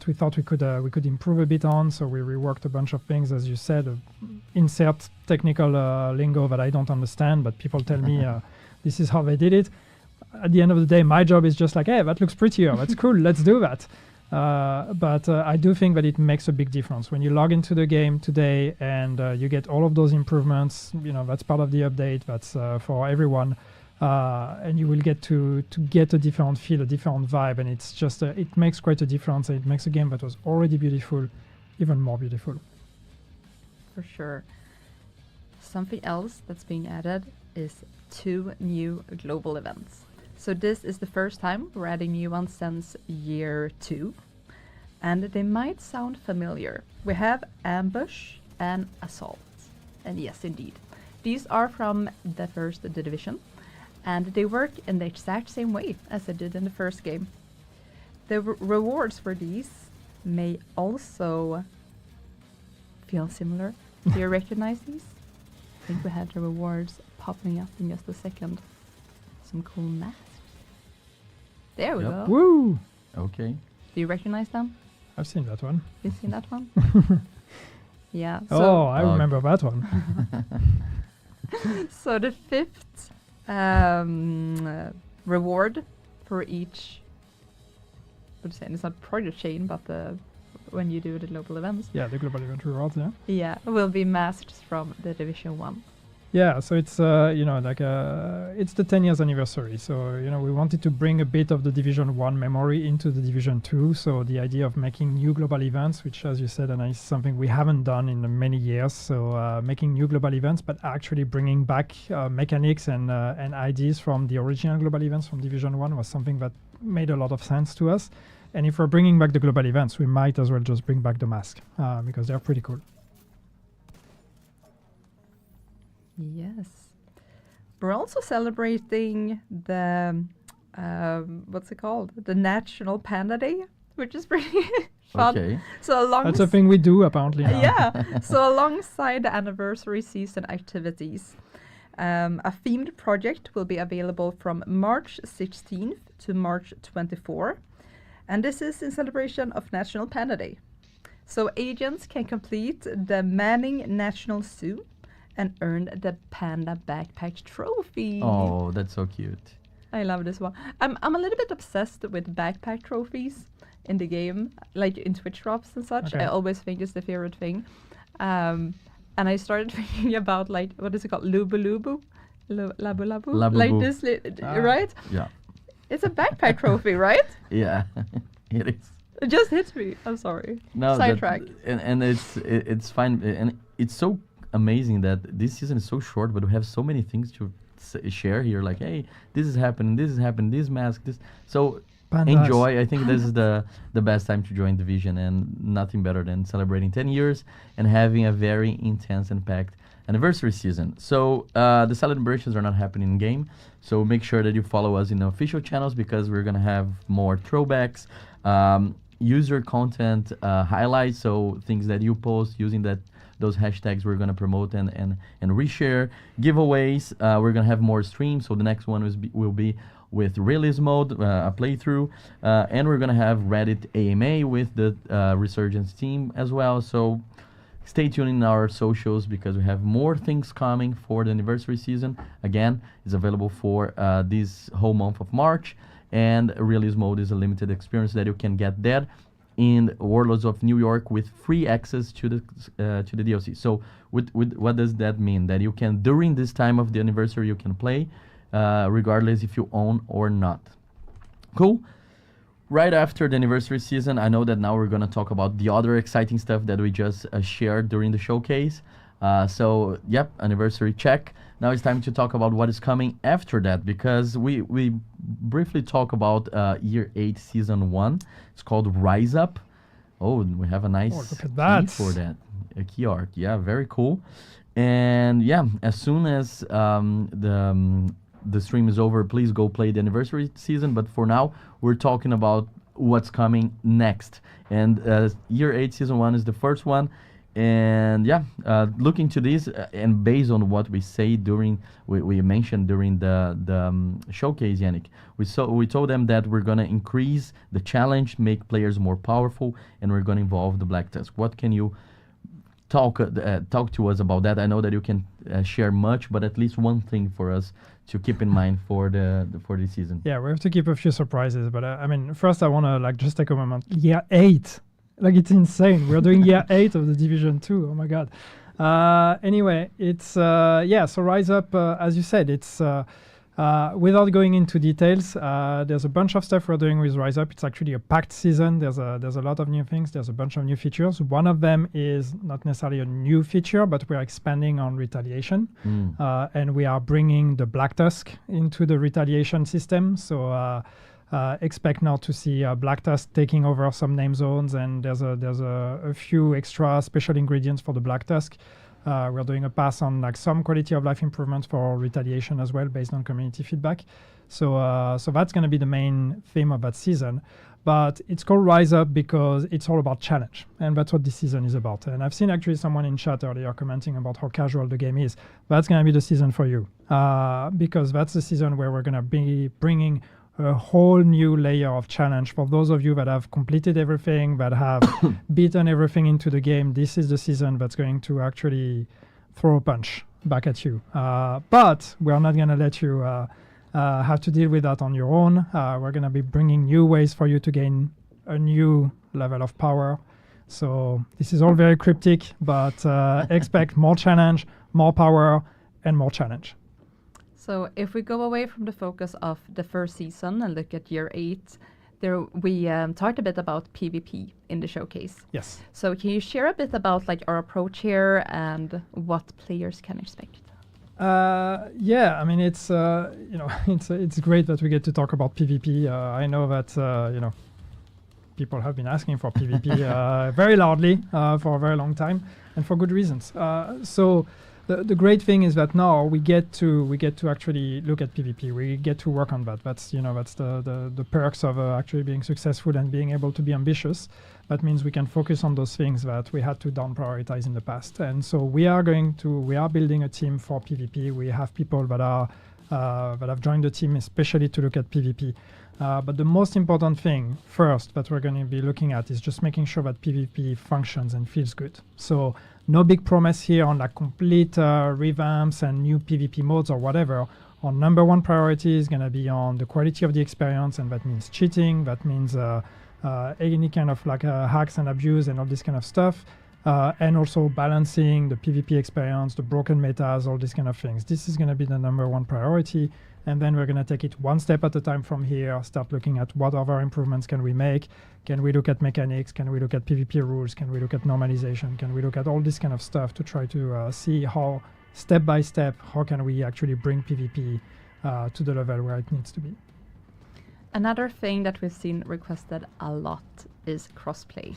we thought we could improve a bit on, so we reworked a bunch of things, as you said. Insert technical lingo that I don't understand, but people tell me this is how they did it. At the end of the day, my job is just like, hey, that looks prettier. That's cool. Let's do that. But I do think that it makes a big difference when you log into the game today and you get all of those improvements. That's part of the update. That's for everyone. And you will get to get a different feel, a different vibe, and it's just it makes quite a difference. It makes a game that was already beautiful even more beautiful. For sure. Something else that's being added is 2 new global events. So this is the first time we're adding new ones since year 2, and they might sound familiar. We have Ambush and Assault, and yes, indeed, these are from the first Division. And they work in the exact same way as they did in the first game. The rewards for these may also feel similar. Do you recognize these? I think we have the rewards popping up in just a second. Some cool masks. There we go. Woo! Okay. Do you recognize them? I've seen that one. You've seen that one? Yeah. So I remember that one. So the 5th reward for each, it's not project chain, but when you do the global events. Yeah, the global event rewards, yeah. Yeah, will be masks from the Division 1. Yeah, so it's it's the 10 years anniversary. So we wanted to bring a bit of the Division 1 memory into the Division 2. So the idea of making new global events, which, as you said, Anna, is something we haven't done in many years. So making new global events, but actually bringing back mechanics and ideas from the original global events from Division 1 was something that made a lot of sense to us. And if we're bringing back the global events, we might as well just bring back the mask because they're pretty cool. Yes. We're also celebrating the, what's it called? The National Panda Day, which is pretty fun. Okay. So That's a thing we do, apparently. Now. Yeah. So alongside the anniversary season activities, a themed project will be available from March 16th to March 24. And this is in celebration of National Panda Day. So agents can complete the Manning National Zoo and earn the Panda Backpack Trophy. Oh, that's so cute. I love this one. I'm a little bit obsessed with backpack trophies in the game, like in Twitch drops and such. Okay. I always think it's the favorite thing. And I started thinking about, like, what is it called? Lubu Lubu? Labu Labu? Labu Like Boo. this, right? Yeah. It's a backpack trophy, right? Yeah, it is. It just hit me. I'm sorry. No, Sidetrack. And it's fine, and it's so amazing that this season is so short, but we have so many things to share here. Like, hey, this is happening, this mask, this. So Pandas. enjoy. I think this is the best time to join Division, and nothing better than celebrating 10 years and having a very intense and packed anniversary season. So the celebrations are not happening in game. So make sure that you follow us in the official channels because we're gonna have more throwbacks. User content highlights, so things that you post using those hashtags we're going to promote and reshare. Giveaways, we're going to have more streams, so the next one will be with release mode, a playthrough, and we're going to have Reddit AMA with the Resurgence team as well. So stay tuned in our socials because we have more things coming for the anniversary season. Again, it's available for this whole month of March. And release mode is a limited experience that you can get there in Warlords of New York with free access to the DLC. So with what does that mean? That you can, during this time of the anniversary, you can play regardless if you own or not. Cool. Right after the anniversary season, I know that now we're going to talk about the other exciting stuff that we just shared during the showcase. So, yep, anniversary check. Now it's time to talk about what is coming after that because we briefly talk about Year 8 Season 1. It's called Rise Up. Oh, we have a nice look at that. key for that. A key art. Yeah, very cool. And yeah, as soon as the stream is over, please go play the anniversary season. But for now, we're talking about what's coming next. And Year 8 Season 1 is the first one. And yeah, looking to this and based on what we say we mentioned during the showcase, Yannick, we told them that we're gonna increase the challenge, make players more powerful, and we're gonna involve the Black Tusk. What can you talk to us about that? I know that you can share much, but at least one thing for us to keep in mind for this season. Yeah, we have to keep a few surprises, but I mean, first I wanna just take a moment. Year 8. Like, it's insane. We're doing year 8 of the Division 2. Oh my God. Anyway, it's so Rise Up, as you said, it's without going into details, there's a bunch of stuff we're doing with Rise Up. It's actually a packed season. There's a lot of new things. There's a bunch of new features. One of them is not necessarily a new feature, but we're expanding on retaliation. And we are bringing the Black Tusk into the retaliation system. So expect now to see Black Tusk taking over some name zones, and there's a few extra special ingredients for the Black Tusk. We're doing a pass on like some quality of life improvements for retaliation as well, based on community feedback. So that's going to be the main theme of that season. But it's called Rise Up because it's all about challenge, and that's what this season is about. And I've seen actually someone in chat earlier commenting about how casual the game is. That's going to be the season for you, because that's the season where we're going to be bringing a whole new layer of challenge for those of you that have completed everything, that have beaten everything into the game. This is the season that's going to actually throw a punch back at you. But we're not going to let you have to deal with that on your own. We're going to be bringing new ways for you to gain a new level of power. So this is all very cryptic, but expect more challenge, more power, and more challenge. So if we go away from the focus of the first season and look at year 8, there we talked a bit about PvP in the showcase. Yes. So can you share a bit about like our approach here and what players can expect? Yeah, I mean it's it's great that we get to talk about PvP. I know that people have been asking for PvP very loudly for a very long time, and for good reasons. So the great thing is that now we get to actually look at PvP. We get to work on that. That's the perks of actually being successful and being able to be ambitious. That means we can focus on those things that we had to down prioritize in the past. And so we are building a team for PvP. We have people that have joined the team especially to look at PvP. But the most important thing first that we're going to be looking at is just making sure that PvP functions and feels good. So no big promise here on like complete revamps and new PvP modes or whatever. Our number one priority is going to be on the quality of the experience, and that means cheating, that means any kind of like hacks and abuse and all this kind of stuff. And also balancing the PvP experience, the broken metas, all these kind of things. This is going to be the number one priority. And then we're going to take it one step at a time from here, start looking at what other improvements can we make. Can we look at mechanics? Can we look at PvP rules? Can we look at normalization? Can we look at all this kind of stuff to try to see how, step by step, how can we actually bring PvP to the level where it needs to be. Another thing that we've seen requested a lot is crossplay.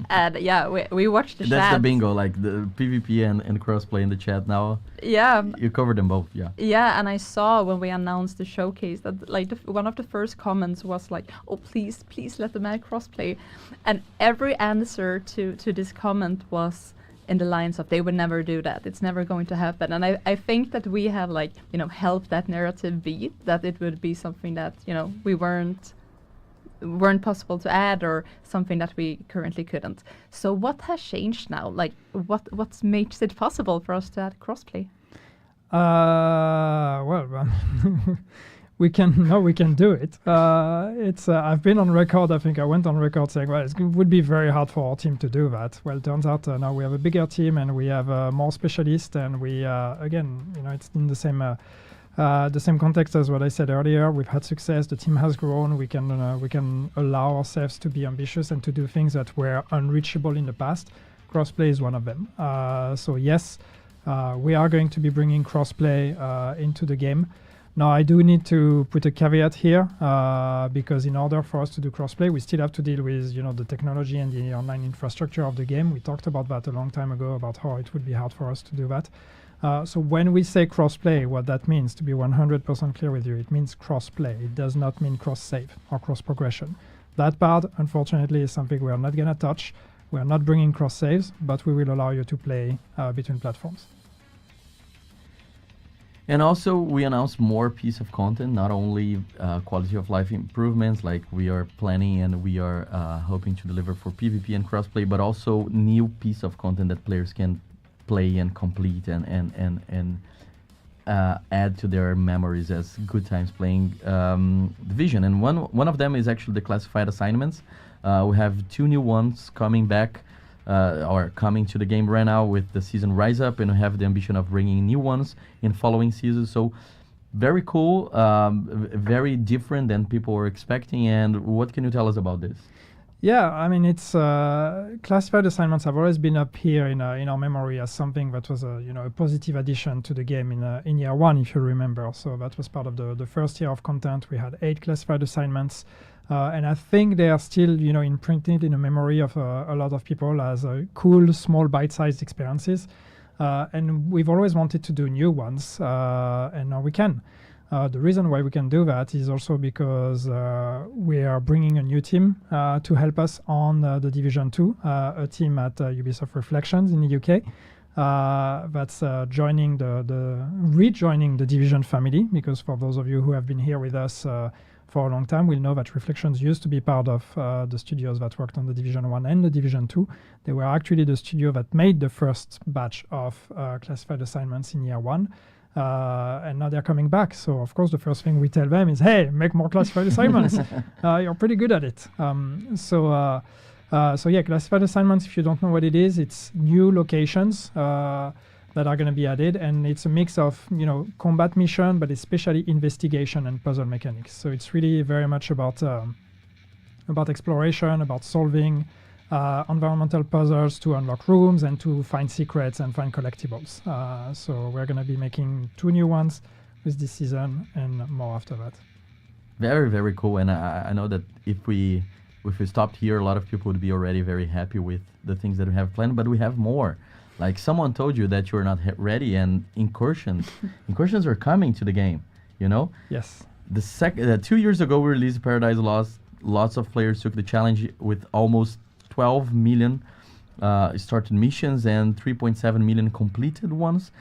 And yeah, we watched the chat. That's the bingo, like the PvP and crossplay in the chat now. Yeah. You covered them both, yeah. Yeah, and I saw when we announced the showcase that like one of the first comments was like, oh, please let them add crossplay. And every answer to this comment was in the lines of they would never do that. It's never going to happen. And I think that we have like, helped that narrative be that it would be something that, we weren't possible to add or something that we currently couldn't. So what has changed now? Like what makes it possible for us to add crossplay? We can do it. I've been on record. I think I went on record saying, well, it would be very hard for our team to do that. Well, it turns out now we have a bigger team and we have more specialists, and we again, it's in the same context as what I said earlier. We've had success. The team has grown. We can allow ourselves to be ambitious and to do things that were unreachable in the past. Crossplay is one of them. So yes, we are going to be bringing crossplay into the game. Now, I do need to put a caveat here because in order for us to do crossplay, we still have to deal with the technology and the online infrastructure of the game. We talked about that a long time ago about how it would be hard for us to do that. So when we say crossplay, what that means, to be 100% clear with you, it means crossplay. It does not mean cross-save or cross-progression. That part, unfortunately, is something we are not going to touch. We are not bringing cross-saves, but we will allow you to play between platforms. And also, we announced more piece of content, not only quality of life improvements like we are planning and we are hoping to deliver for PvP and crossplay, but also new piece of content that players can play and complete and add to their memories as good times playing Division. And one of them is actually the classified assignments. We have 2 new ones coming back. Or coming to the game right now with the season Rise Up, and we have the ambition of bringing new ones in following seasons. So very cool, very different than people were expecting. And what can you tell us about this? Yeah, I mean, it's classified assignments have always been up here in our memory as something that was a positive addition to the game in year 1, if you remember. So that was part of the first year of content. We had 8 classified assignments. And I think they are still, imprinted in the memory of a lot of people as cool, small, bite-sized experiences. And we've always wanted to do new ones, and now we can. The reason why we can do that is also because we are bringing a new team to help us on the Division 2, a team at Ubisoft Reflections in the UK. That's rejoining the Division family, because for those of you who have been here with us for a long time, we'll know that Reflections used to be part of the studios that worked on the Division 1 and the Division 2. They were actually the studio that made the first batch of classified assignments in year 1. And now they're coming back. So, of course, the first thing we tell them is, hey, make more classified assignments. You're pretty good at it. So yeah, classified assignments, if you don't know what it is, it's new locations that are going to be added, and it's a mix of combat mission, but especially investigation and puzzle mechanics. So it's really very much about exploration, about solving environmental puzzles to unlock rooms and to find secrets and find collectibles. So we're going to be making 2 new ones with this season and more after that. Very, very cool. And I know that if we stopped here, a lot of people would be already very happy with the things that we have planned, but we have more. Like someone told you that you're not ready, and incursions are coming to the game, Yes. 2 years ago, we released Paradise Lost. Lots of players took the challenge with almost 12 million started missions and 3.7 million completed ones.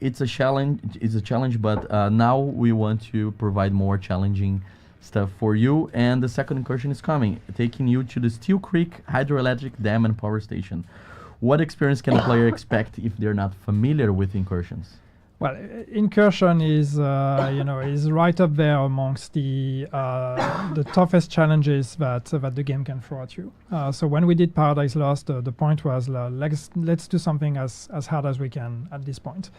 It's a challenge, but now we want to provide more challenging stuff for you. And the second incursion is coming, taking you to the Steel Creek Hydroelectric Dam and Power Station. What experience can a player expect if they're not familiar with incursions? Well, incursion is is right up there amongst the toughest challenges that the game can throw at you. So when we did Paradise Lost, the point was let's do something as hard as we can at this point.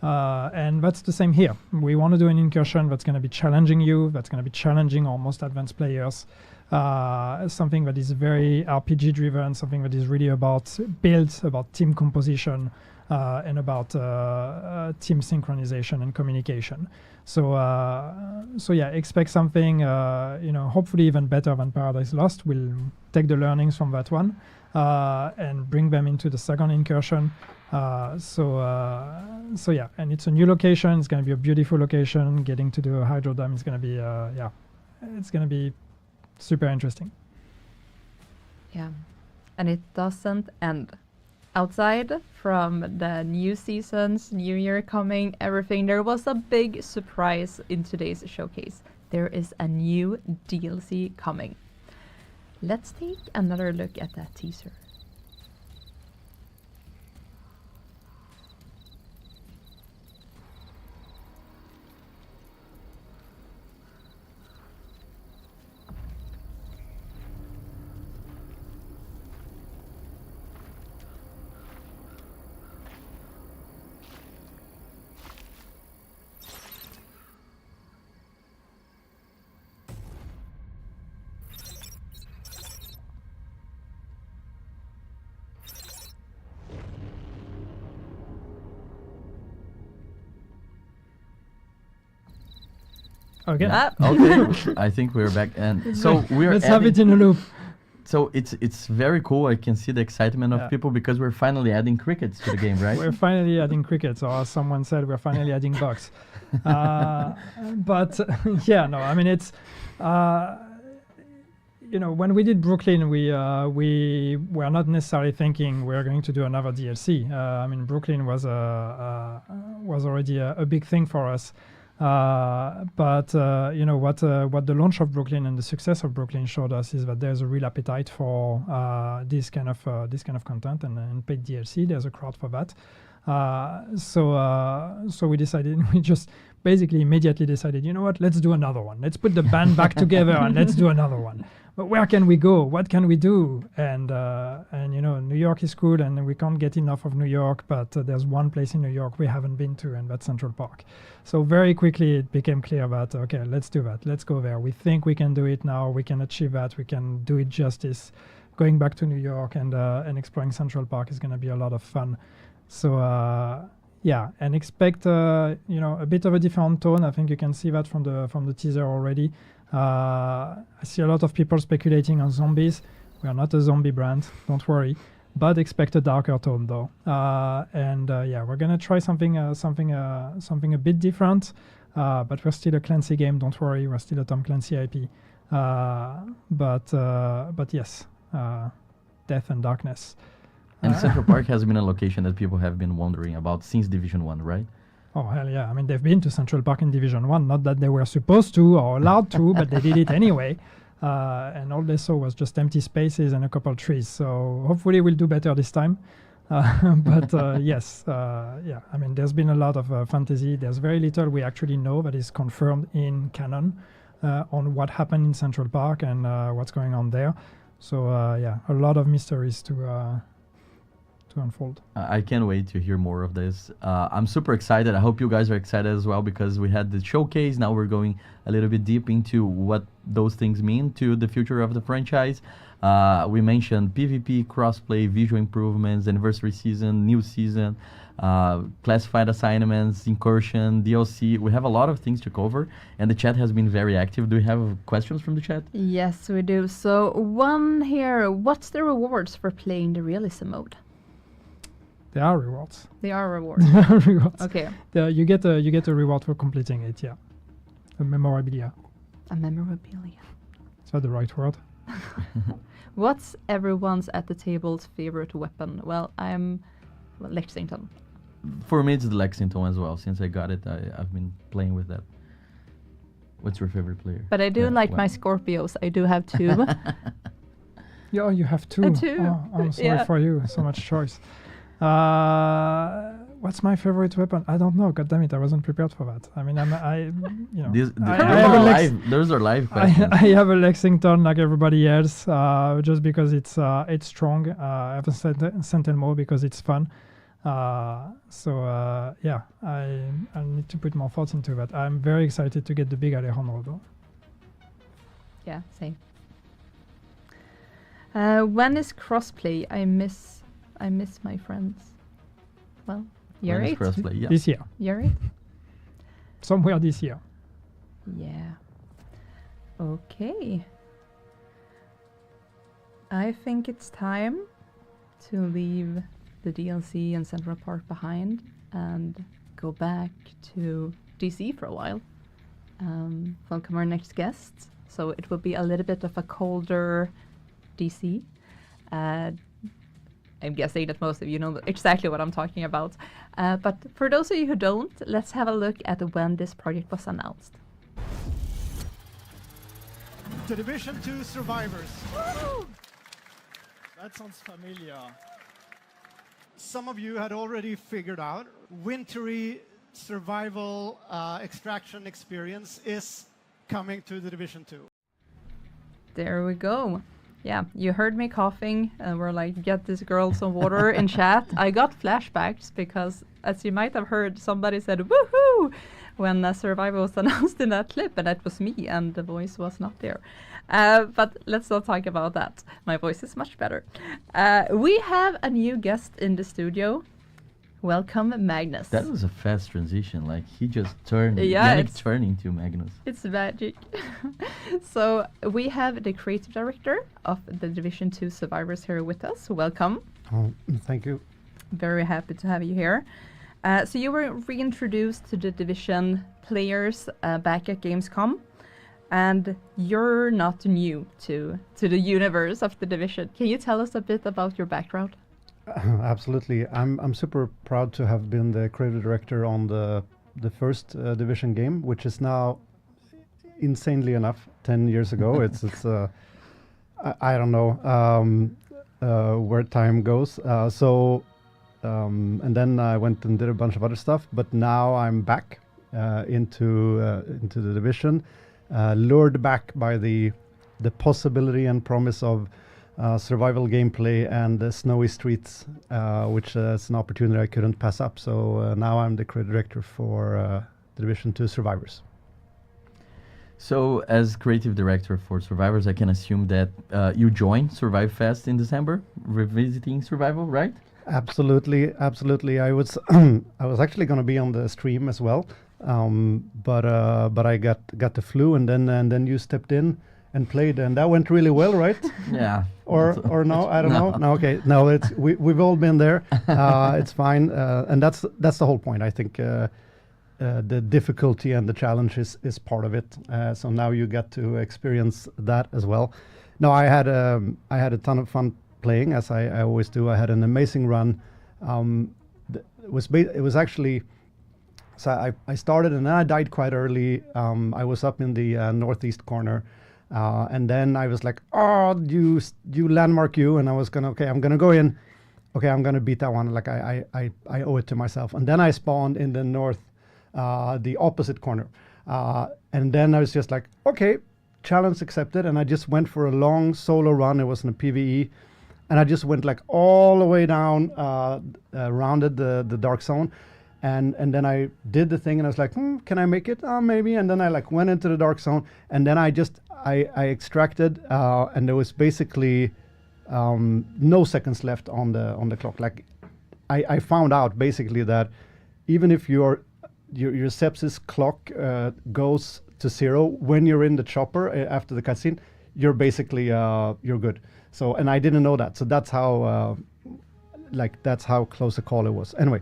And that's the same here. We want to do an incursion that's going to be challenging you, that's going to be challenging our most advanced players. Something that is very RPG driven, something that is really about builds, about team composition, and about team synchronization and communication. So yeah, expect something hopefully even better than Paradise Lost. We'll take the learnings from that one and bring them into the second incursion. So yeah, and it's a new location. It's going to be a beautiful location. Getting to the hydro dam is going to be it's going to be super interesting. Yeah, and it doesn't end. Outside from the new seasons, New Year coming, everything, there was a big surprise in today's showcase. There is a new DLC coming. Let's take another look at that teaser. Okay. Okay. I think we're back, and so we're. Let's have it in a loop. So it's very cool. I can see the excitement of people because we're finally adding crickets to the game, right? We're finally adding crickets, or as someone said, we're finally adding bugs. But yeah, no, I mean it's. When we did Brooklyn, we were not necessarily thinking we're going to do another DLC. I mean, Brooklyn was already a big thing for us. But what the launch of Brooklyn and the success of Brooklyn showed us is that there's a real appetite for this kind of content and paid DLC. There's a crowd for that. So we just basically immediately decided, you know what, let's do another one. Let's put the band back together and let's do another one. But where can we go? What can we do? And New York is cool, and we can't get enough of New York. But there's one place in New York we haven't been to, and that's Central Park. So very quickly it became clear that okay, let's do that. Let's go there. We think we can do it now. We can achieve that. We can do it justice. Going back to New York and exploring Central Park is going to be a lot of fun. So yeah, and expect a bit of a different tone. I think you can see that from the teaser already. I see a lot of people speculating on zombies. We are not a zombie brand, don't worry, but expect a darker tone though. Yeah, we're gonna try something a bit different. But we're still a Clancy game. Don't worry, we're still a Tom Clancy IP. But yes, death and darkness. And Central Park has been a location that people have been wondering about since Division 1, right? Oh, hell yeah. I mean, they've been to Central Park in Division 1. Not that they were supposed to or allowed to, but they did it anyway. And all they saw was just empty spaces and a couple trees. So hopefully we'll do better this time. But yes, yeah. I mean, there's been a lot of fantasy. There's very little we actually know that is confirmed in canon on what happened in Central Park and what's going on there. So yeah, a lot of mysteries to unfold. I can't wait to hear more of this. I'm super excited. I hope you guys are excited as well because we had the showcase. Now we're going a little bit deep into what those things mean to the future of the franchise. We mentioned PvP, crossplay, visual improvements, anniversary season, new season, classified assignments, incursion, DLC. We have a lot of things to cover, and the chat has been very active. Do we have questions from the chat? Yes, we do. So one here, what's the rewards for playing the realism mode? There are rewards. They are rewards. There are rewards. Okay. You get a reward for completing it. Yeah, a memorabilia. A memorabilia. Is that the right word? What's everyone's at the table's favorite weapon? Well, I'm Lexington. For me, it's the Lexington as well. Since I got it, I've been playing with that. What's your favorite player? But I do like my Scorpios. I do have two. Yeah, you have two. Two. Oh, I'm sorry for you. So much choice. What's my favorite weapon? I don't know. God damn it, I wasn't prepared for that. I mean, Those are live questions. I have a Lexington like everybody else, just because it's strong. I have a Sentinel because it's fun. Yeah, I need to put more thoughts into that. I'm very excited to get the big Alejandro though. Yeah, same. When is crossplay? I miss my friends. Well, year 8. Crossplay, yeah. This year. Year 8. Somewhere this year. Yeah. Okay. I think it's time to leave the DLC and Central Park behind and go back to DC for a while. Welcome our next guest. So it will be a little bit of a colder DC. I'm guessing that most of you know exactly what I'm talking about. But for those of you who don't, let's have a look at when this project was announced. The Division 2 Survivors. Woo! That sounds familiar. Some of you had already figured out wintry survival extraction experience is coming to the Division 2. There we go. Yeah, you heard me coughing, and we're like, get this girl some water in chat. I got flashbacks because, as you might have heard, somebody said woohoo when Survivor was announced in that clip, and that was me, and the voice was not there. But let's not talk about that. My voice is much better. We have a new guest in the studio. Welcome, Magnus. That was a fast transition. Like, he just turned. Yeah, Yannick turned into Magnus. It's magic. So we have the creative director of the Division 2 Survivors here with us. Welcome. Oh, thank you. Very happy to have you here. So you were reintroduced to the Division players back at Gamescom, and you're not new to the universe of the Division. Can you tell us a bit about your background? Absolutely. I'm super proud to have been the creative director on the first Division game, which is now, insanely enough, 10 years ago. It's I don't know where time goes. And then I went and did a bunch of other stuff, but now I'm back into the Division, lured back by the possibility and promise of survival gameplay and snowy streets, which is an opportunity I couldn't pass up. So now I'm the creative director for the Division 2 Survivors. So, as creative director for Survivors, I can assume that you joined Survive Fest in December, revisiting Survival, right? Absolutely, absolutely. I was I was actually going to be on the stream as well, but I got the flu, and then you stepped in and played, and that went really well, right? Yeah. Or no, I don't know. No, okay. No, it's we've all been there. It's fine, and that's the whole point. I think the difficulty and the challenge is part of it. So now you get to experience that as well. No, I had a ton of fun playing, as I always do. I had an amazing run. It was actually. So I started and then I died quite early. I was up in the northeast corner. And then I was like, oh, you landmark you, and I was I'm gonna go in. Okay, I'm gonna beat that one. Like I owe it to myself. And then I spawned in the north, the opposite corner. And then I was just like, okay, challenge accepted. And I just went for a long solo run. It was in a PvE. And I just went like all the way down, rounded the dark zone. And then I did the thing and I was like, can I make it? Maybe. And then I like went into the dark zone and then I extracted and there was basically no seconds left on the clock. Like I found out basically that even if your sepsis clock goes to 0 when you're in the chopper after the cutscene, you're basically you're good. So, and I didn't know that. So that's how close a call it was. Anyway,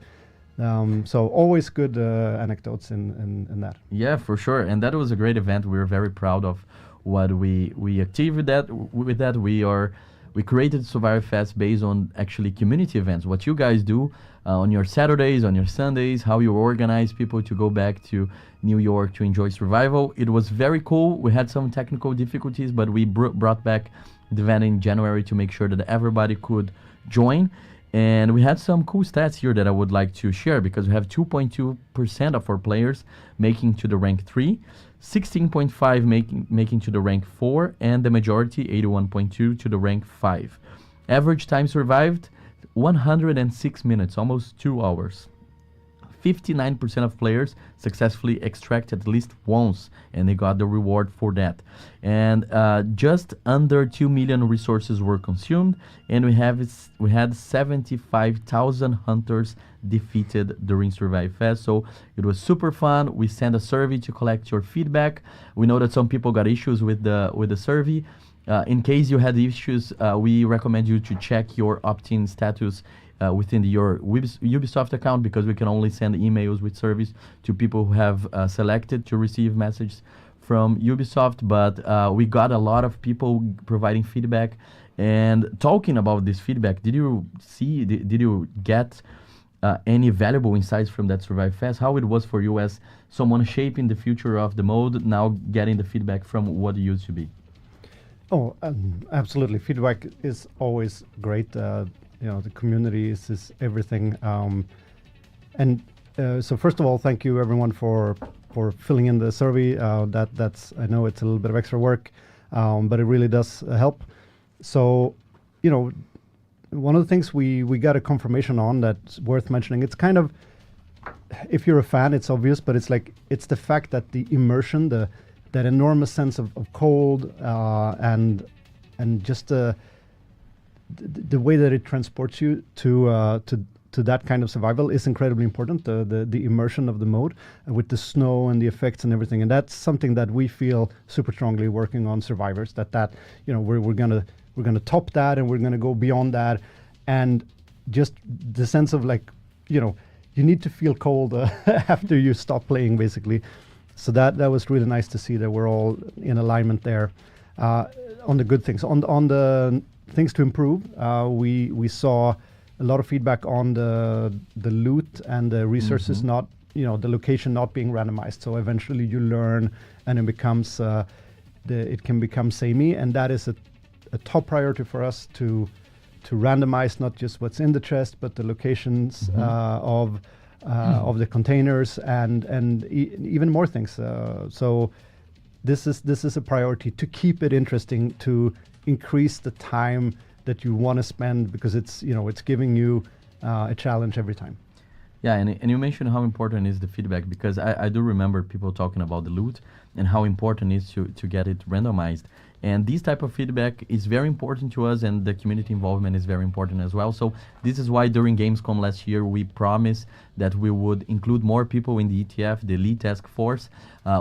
so always good anecdotes in that. Yeah, for sure. And that was a great event. We were very proud of what we achieved with that. We created Survivor Fest based on actually community events. What you guys do on your Saturdays, on your Sundays, how you organize people to go back to New York to enjoy survival. It was very cool. We had some technical difficulties, but we brought back the event in January to make sure that everybody could join. And we had some cool stats here that I would like to share because we have 2.2% of our players making to the rank 3, 16.5 making to the rank 4, and the majority, 81.2, to the rank 5. Average time survived, 106 minutes, almost 2 hours. 59% of players successfully extracted at least once, and they got the reward for that. And just under 2 million resources were consumed, and we had 75,000 hunters defeated during Survive Fest. So it was super fun. We sent a survey to collect your feedback. We know that some people got issues with the survey. In case you had issues, we recommend you to check your opt-in status within your Ubisoft account, because we can only send emails with surveys to people who have selected to receive messages from Ubisoft. But we got a lot of people providing feedback. And talking about this feedback, did you get any valuable insights from that Survive Fest? How it was for you as someone shaping the future of the mode, now getting the feedback from what it used to be? Oh, absolutely. Feedback is always great. The community is everything. So first of all, thank you everyone for filling in the survey. That's I know it's a little bit of extra work, but it really does help. So, one of the things we got a confirmation on that's worth mentioning. It's kind of, if you're a fan, it's obvious, but it's the fact that the immersion, that enormous sense of cold and just the way that it transports you to that kind of survival is incredibly important. The immersion of the mode with the snow and the effects and everything, and that's something that we feel super strongly working on Survivors. We're gonna top that, and we're gonna go beyond that, and just the sense of you need to feel cold after you stop playing, basically. So that was really nice to see that we're all in alignment there on the good things. On the things to improve, we saw a lot of feedback on the loot and the resources not, the location not being randomized. So eventually you learn, and it becomes it can become samey, and that is a top priority for us to randomize not just what's in the chest, but the locations of the containers and even more things. So this is a priority to keep it interesting, to increase the time that you want to spend, because it's giving you a challenge every time. Yeah, and you mentioned how important is the feedback, because I do remember people talking about the loot and how important it is to get it randomized. And this type of feedback is very important to us, and the community involvement is very important as well. So this is why during Gamescom last year, we promised that we would include more people in the ETF, the Elite Task Force.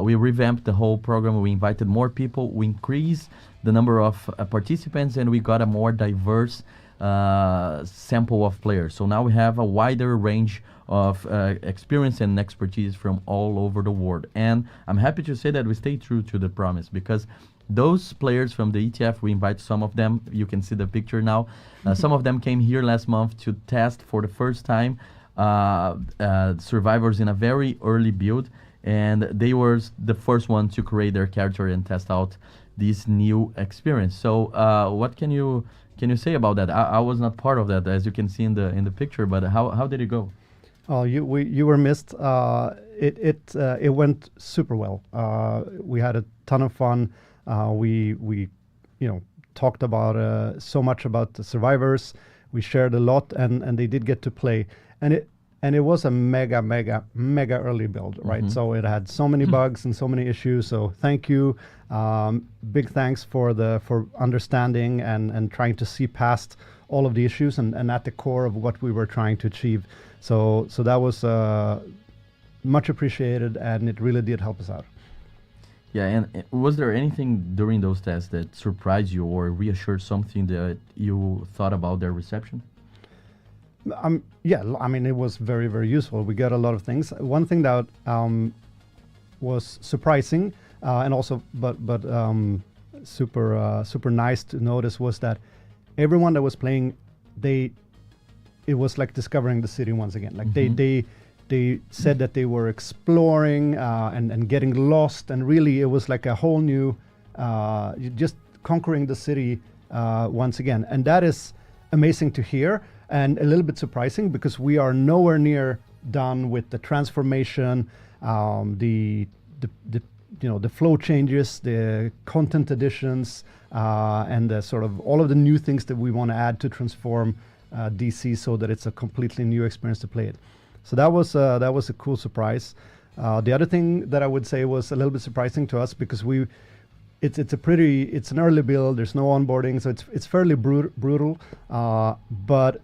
We revamped the whole program. We invited more people. We increased the number of participants, and we got a more diverse sample of players. So now we have a wider range of experience and expertise from all over the world. And I'm happy to say that we stay true to the promise, because those players from the ETF, we invite some of them. You can see the picture now. Some of them came here last month to test for the first time Survivors in a very early build, and they were the first one to create their character and test out this new experience. So what can you say about that? I was not part of that, as you can see in the picture, but how did it go? Oh, you were missed. It went super well. We had a ton of fun. We talked about so much about the survivors. We shared a lot, and they did get to play, and it was a mega early build, right? So it had so many bugs and so many issues. So thank you, big thanks for understanding and trying to see past all of the issues and at the core of what we were trying to achieve. So that was much appreciated, and it really did help us out. Yeah, and was there anything during those tests that surprised you or reassured something that you thought about their reception? Yeah, I mean, it was very, very useful. We got a lot of things. One thing that was surprising and also but super nice to notice was that everyone that was playing, it was like discovering the city once again. Like they said that they were exploring and getting lost, and really it was like a whole new, just conquering the city once again. And that is amazing to hear, and a little bit surprising because we are nowhere near done with the transformation, the flow changes, the content additions, and the sort of all of the new things that we want to add to transform DC so that it's a completely new experience to play it. So that was a cool surprise. The other thing that I would say was a little bit surprising to us because it's an early build. There's no onboarding, so it's fairly brutal. But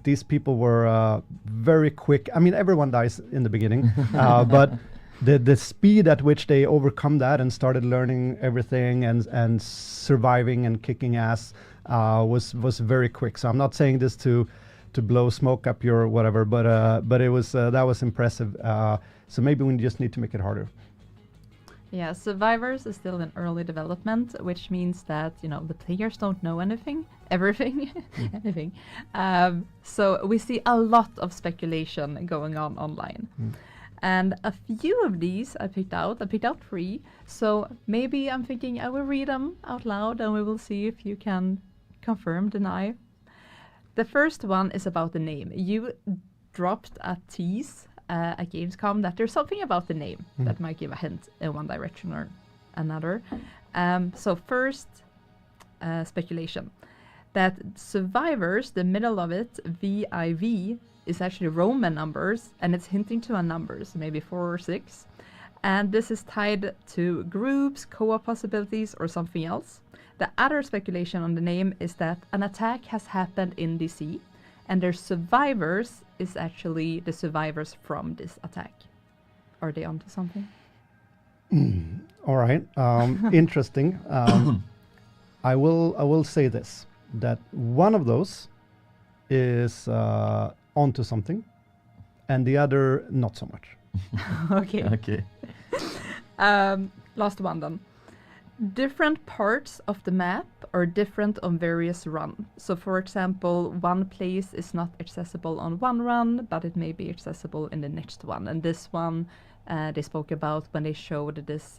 these people were very quick. I mean, everyone dies in the beginning, but the speed at which they overcome that and started learning everything and surviving and kicking ass was very quick. So I'm not saying this to blow smoke up your whatever, but it was that was impressive. So maybe we just need to make it harder. Yeah, Survivors is still in early development, which means that the players don't know everything. So we see a lot of speculation going on online. And a few of these I picked out 3. So maybe I'm thinking I will read them out loud and we will see if you can confirm, deny. The first one is about the name. You dropped a tease at Gamescom that there's something about the name that might give a hint in one direction or another. So first, speculation. That Survivors, the middle of it, VIV, is actually Roman numbers, and it's hinting to a numbers, maybe 4 or 6. And this is tied to groups, co-op possibilities, or something else. The other speculation on the name is that an attack has happened in DC, and their survivors is actually the survivors from this attack. Are they onto something? All right, interesting. I will say this, that one of those is onto something, and the other not so much. Okay. Last one then. Different parts of the map are different on various runs. So for example, one place is not accessible on one run, but it may be accessible in the next one. And this one they spoke about when they showed this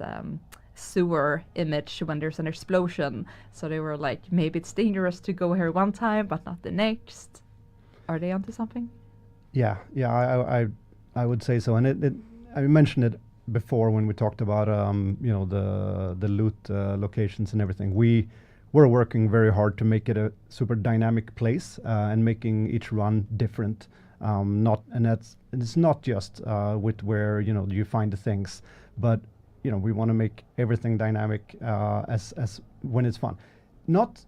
sewer image when there's an explosion. So they were like, maybe it's dangerous to go here one time, but not the next. Are they onto something? Yeah, I would say so. And I mentioned it before when we talked about the loot locations and everything. We were working very hard to make it a super dynamic place and making each run different. It's not just with where you find the things, but we want to make everything dynamic as when it's fun, not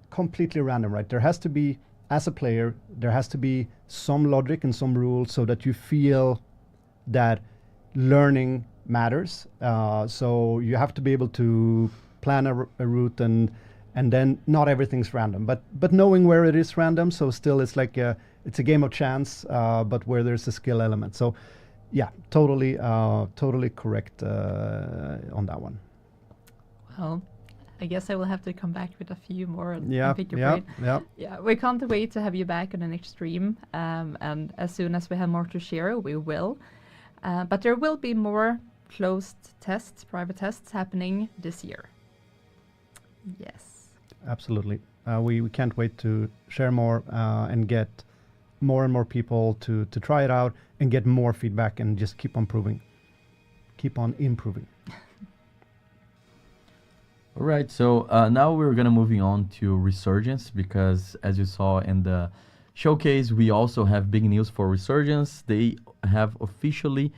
completely random, right? There has to be, as a player, there has to be some logic and some rules so that you feel that learning matters. So you have to be able to plan a route and then not everything's random, but knowing where it is random, so still it's like it's a game of chance, but where there's a skill element. So yeah, totally correct on that one. Well, I guess I will have to come back with a few more and pick your brain. Yeah, we can't wait to have you back on the next stream. And as soon as we have more to share, we will. But there will be more closed tests, private tests happening this year. Yes. Absolutely. We can't wait to share more and get more and more people to try it out and get more feedback and just keep on improving. All right, so now we're gonna moving on to Resurgence, because as you saw in the showcase, we also have big news for Resurgence. They have officially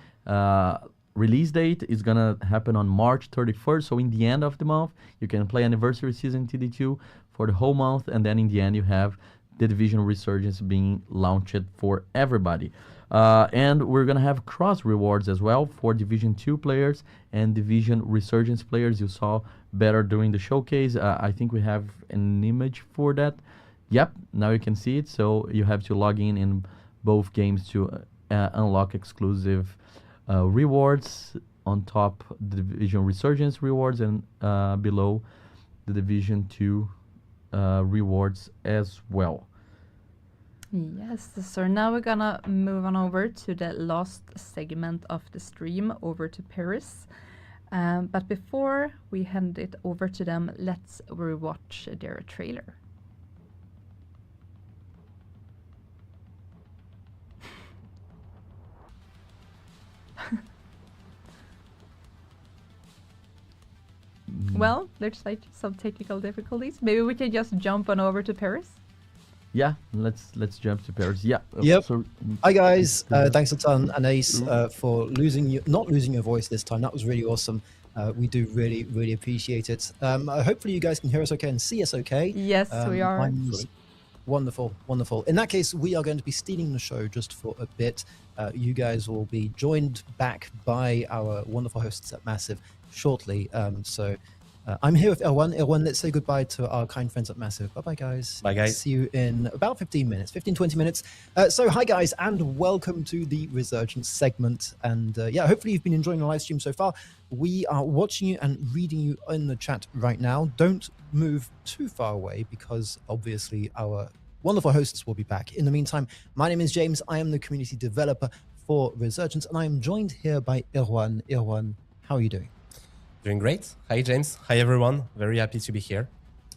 release date is gonna happen on March 31st. So in the end of the month, you can play Anniversary Season TD2 for the whole month, and then in the end you have The Division Resurgence being launched for everybody. And we're gonna have cross rewards as well for Division 2 players and Division Resurgence players. You saw better during the showcase. I think we have an image for that. Yep, now you can see it. So you have to log in both games to unlock exclusive rewards. On top, the Division Resurgence rewards, and below the Division 2 rewards as well. Yes, so now we're gonna move on over to the last segment of the stream, over to Paris. But before we hand it over to them, let's rewatch their trailer. Well, there's like some technical difficulties. Maybe we can just jump on over to Paris. Yeah, let's jump to Paris. Yeah. Yep. So, hi guys, thanks a ton, Anais, for not losing your voice this time. That was really awesome. We do really appreciate it. Hopefully you guys can hear us okay and see us okay. Yes, we are. Wonderful. In that case, we are going to be stealing the show just for a bit. You guys will be joined back by our wonderful hosts at Massive shortly. I'm here with Erwan. Erwan, let's say goodbye to our kind friends at Massive. Bye-bye, guys. Bye, guys. See you in about 15 minutes, 20 minutes. So hi, guys, and welcome to the Resurgence segment. And yeah, hopefully you've been enjoying the live stream so far. We are watching you and reading you in the chat right now. Don't move too far away, because obviously our wonderful hosts will be back. In the meantime, my name is James. I am the community developer for Resurgence, and I am joined here by Erwan. Erwan, how are you doing? Doing great. Hi, James. Hi, everyone. Very happy to be here.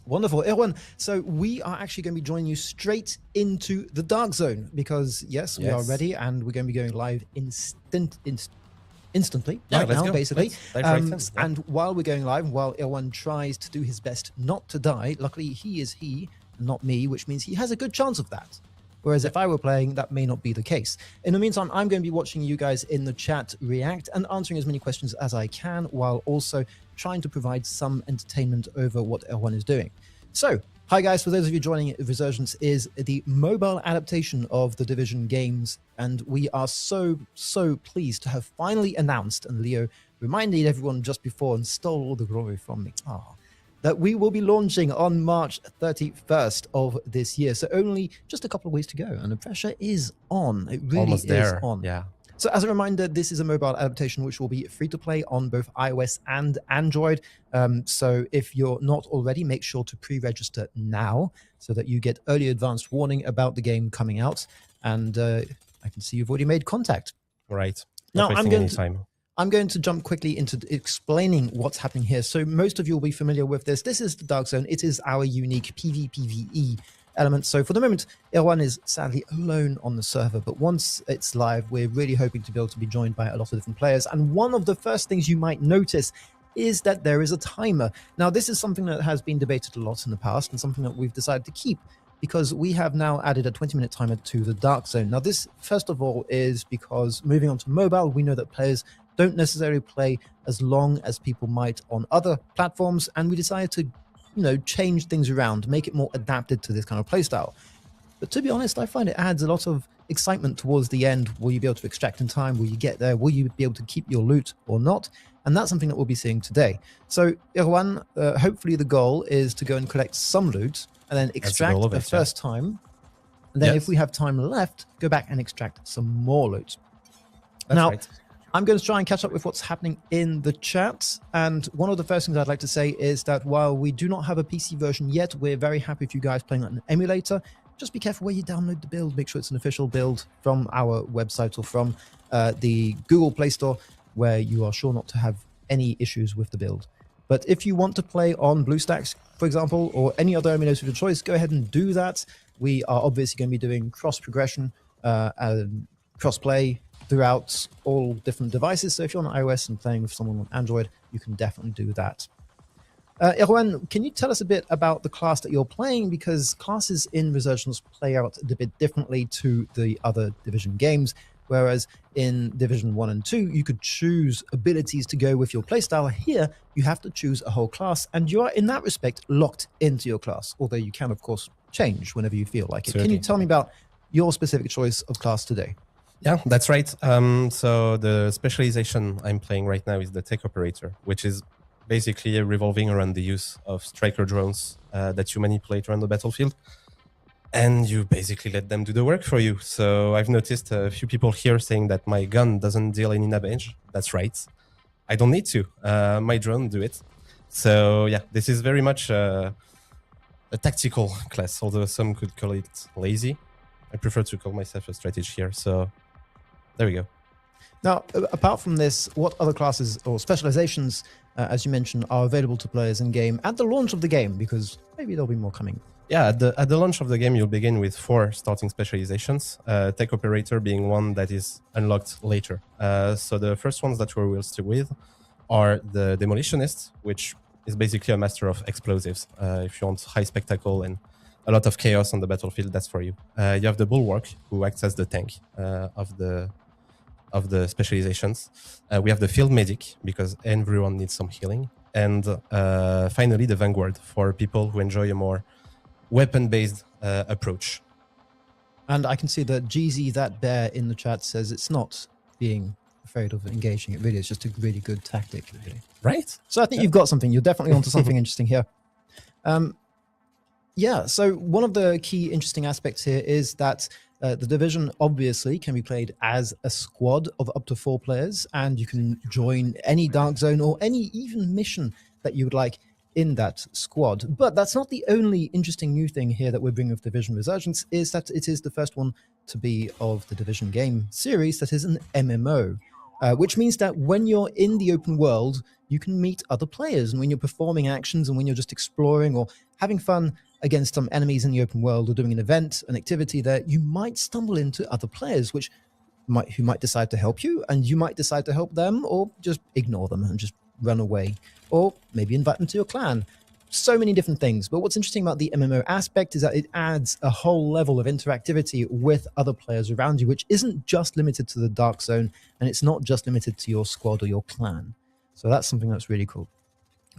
Wonderful. Erwan, so we are actually going to be joining you straight into the Dark Zone, because, yes, we are ready, and we're going to be going live instantly right now, basically. And while we're going live, while Erwan tries to do his best not to die, luckily he is he, not me, which means he has a good chance of that. Whereas if I were playing, that may not be the case. In the meantime, I'm going to be watching you guys in the chat react and answering as many questions as I can, while also trying to provide some entertainment over what Erwan is doing. So, hi guys, for those of you joining, Resurgence is the mobile adaptation of the Division games, and we are so pleased to have finally announced, and Leo reminded everyone just before and stole all the glory from me, that we will be launching on March 31st of this year. So only just a couple of weeks to go, and the pressure is on. It really Almost there. is on. Yeah. So as a reminder, this is a mobile adaptation which will be free to play on both iOS and Android. So if you're not already, make sure to pre-register now so that you get early advanced warning about the game coming out. And I can see you've already made contact. Right. Now I'm going to jump quickly into explaining what's happening here. So most of you will be familiar with this. This is the Dark Zone. It is our unique PvPvE element. So for the moment, Erwan is sadly alone on the server, but once it's live, we're really hoping to be able to be joined by a lot of different players. And one of the first things you might notice is that there is a timer. Now, this is something that has been debated a lot in the past and something that we've decided to keep, because we have now added a 20-minute timer to the Dark Zone. Now, this, first of all, is because moving on to mobile, we know that players don't necessarily play as long as people might on other platforms, and we decided to, change things around, make it more adapted to this kind of playstyle. But to be honest, I find it adds a lot of excitement towards the end. Will you be able to extract in time? Will you get there? Will you be able to keep your loot or not? And that's something that we'll be seeing today. So, Erwan, hopefully the goal is to go and collect some loot and then extract the first time. And then if we have time left, go back and extract some more loot. Now, I'm going to try and catch up with what's happening in the chat. And one of the first things I'd like to say is that while we do not have a PC version yet, we're very happy with you guys playing on an emulator. Just be careful where you download the build. Make sure it's an official build from our website or from the Google Play Store, where you are sure not to have any issues with the build. But if you want to play on BlueStacks, for example, or any other emulator of your choice, go ahead and do that. We are obviously going to be doing cross-progression and cross-play throughout all different devices. So if you're on iOS and playing with someone on Android, you can definitely do that. Erwan, can you tell us a bit about the class that you're playing? Because classes in Resurgence play out a bit differently to the other Division games, whereas in Division 1 and 2, you could choose abilities to go with your playstyle. Here, you have to choose a whole class, and you are, in that respect, locked into your class, although you can, of course, change whenever you feel like it. Certainly. Can you tell me about your specific choice of class today? Yeah, that's right. So the specialization I'm playing right now is the tech operator, which is basically revolving around the use of striker drones that you manipulate around the battlefield. And you basically let them do the work for you. So I've noticed a few people here saying that my gun doesn't deal any damage. That's right. I don't need to. My drone do it. So yeah, this is very much a tactical class, although some could call it lazy. I prefer to call myself a strategist here. So there we go. Now, apart from this, what other classes or specializations, as you mentioned, are available to players in game at the launch of the game? Because maybe there'll be more coming. Yeah, at the launch of the game, you'll begin with 4 starting specializations, tech operator being one that is unlocked later. So the first ones that we will stick with are the demolitionist, which is basically a master of explosives. If you want high spectacle and a lot of chaos on the battlefield, that's for you. You have the bulwark, who acts as the tank of the specializations. We have the field medic, because everyone needs some healing. And finally, the vanguard, for people who enjoy a more weapon-based approach. And I can see that GZ, that bear in the chat, says it's not being afraid of engaging. It really is just a really good tactic. Really. Right. So I think you've got something. You're definitely onto something interesting here. Yeah, so one of the key interesting aspects here is that the Division obviously can be played as a squad of up to 4 players, and you can join any Dark Zone or any even mission that you would like in that squad. But that's not the only interesting new thing here that we're bringing with Division Resurgence, is that it is the first one to be of the Division game series that is an MMO, which means that when you're in the open world, you can meet other players, and when you're performing actions and when you're just exploring or having fun against some enemies in the open world or doing an event, an activity there, you might stumble into other players who might decide to help you, and you might decide to help them, or just ignore them and just run away, or maybe invite them to your clan. So many different things. But what's interesting about the MMO aspect is that it adds a whole level of interactivity with other players around you, which isn't just limited to the Dark Zone, and it's not just limited to your squad or your clan. So that's something that's really cool.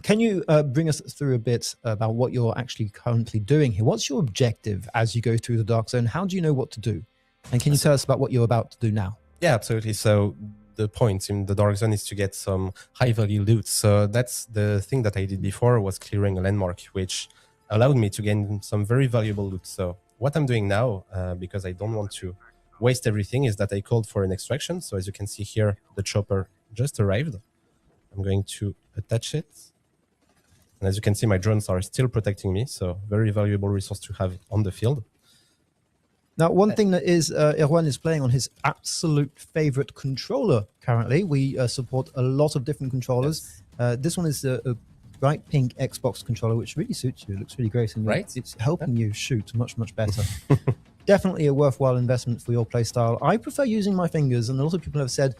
Can you bring us through a bit about what you're actually currently doing here? What's your objective as you go through the Dark Zone? How do you know what to do? And can you tell us about what you're about to do now? Yeah, absolutely. So the point in the Dark Zone is to get some high-value loot. So that's the thing that I did before, was clearing a landmark, which allowed me to gain some very valuable loot. So what I'm doing now, because I don't want to waste everything, is that I called for an extraction. So as you can see here, the chopper just arrived. I'm going to attach it. And as you can see, my drones are still protecting me. So very valuable resource to have on the field. Now, one thing that is Erwan is playing on his absolute favorite controller currently. We support a lot of different controllers. This one is a bright pink Xbox controller, which really suits you. It looks really great. And right. It's helping you shoot much, much better. Definitely a worthwhile investment for your playstyle. I prefer using my fingers, and a lot of people have said,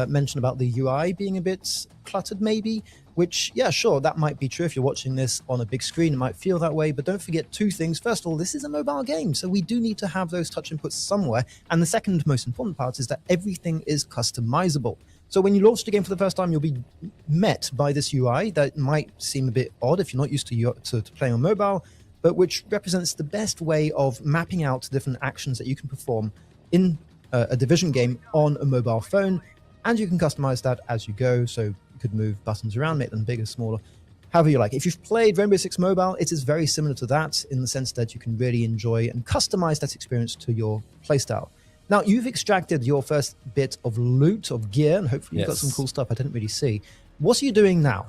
mentioned about the UI being a bit cluttered maybe, which, yeah, sure, that might be true. If you're watching this on a big screen, it might feel that way, but don't forget 2 things. First of all, this is a mobile game, so we do need to have those touch inputs somewhere. And the second most important part is that everything is customizable. So when you launch the game for the first time, you'll be met by this UI that might seem a bit odd if you're not used to playing on mobile, but which represents the best way of mapping out different actions that you can perform in a Division game on a mobile phone. And you can customize that as you go, so you could move buttons around, make them bigger, smaller, however you like. If you've played Rainbow Six Mobile, it is very similar to that in the sense that you can really enjoy and customize that experience to your playstyle. Now, you've extracted your first bit of loot, of gear, and hopefully you've got some cool stuff I didn't really see. What are you doing now?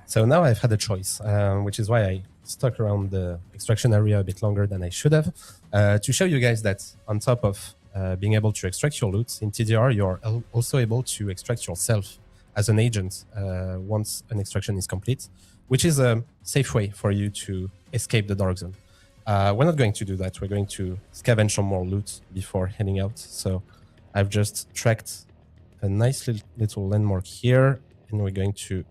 So now I've had a choice, which is why I stuck around the extraction area a bit longer than I should have, to show you guys that on top of being able to extract your loot, in TDR, you're also able to extract yourself as an agent once an extraction is complete, which is a safe way for you to escape the Dark Zone. We're not going to do that. We're going to scavenge some more loot before heading out. So I've just tracked a nice little landmark here, and we're going to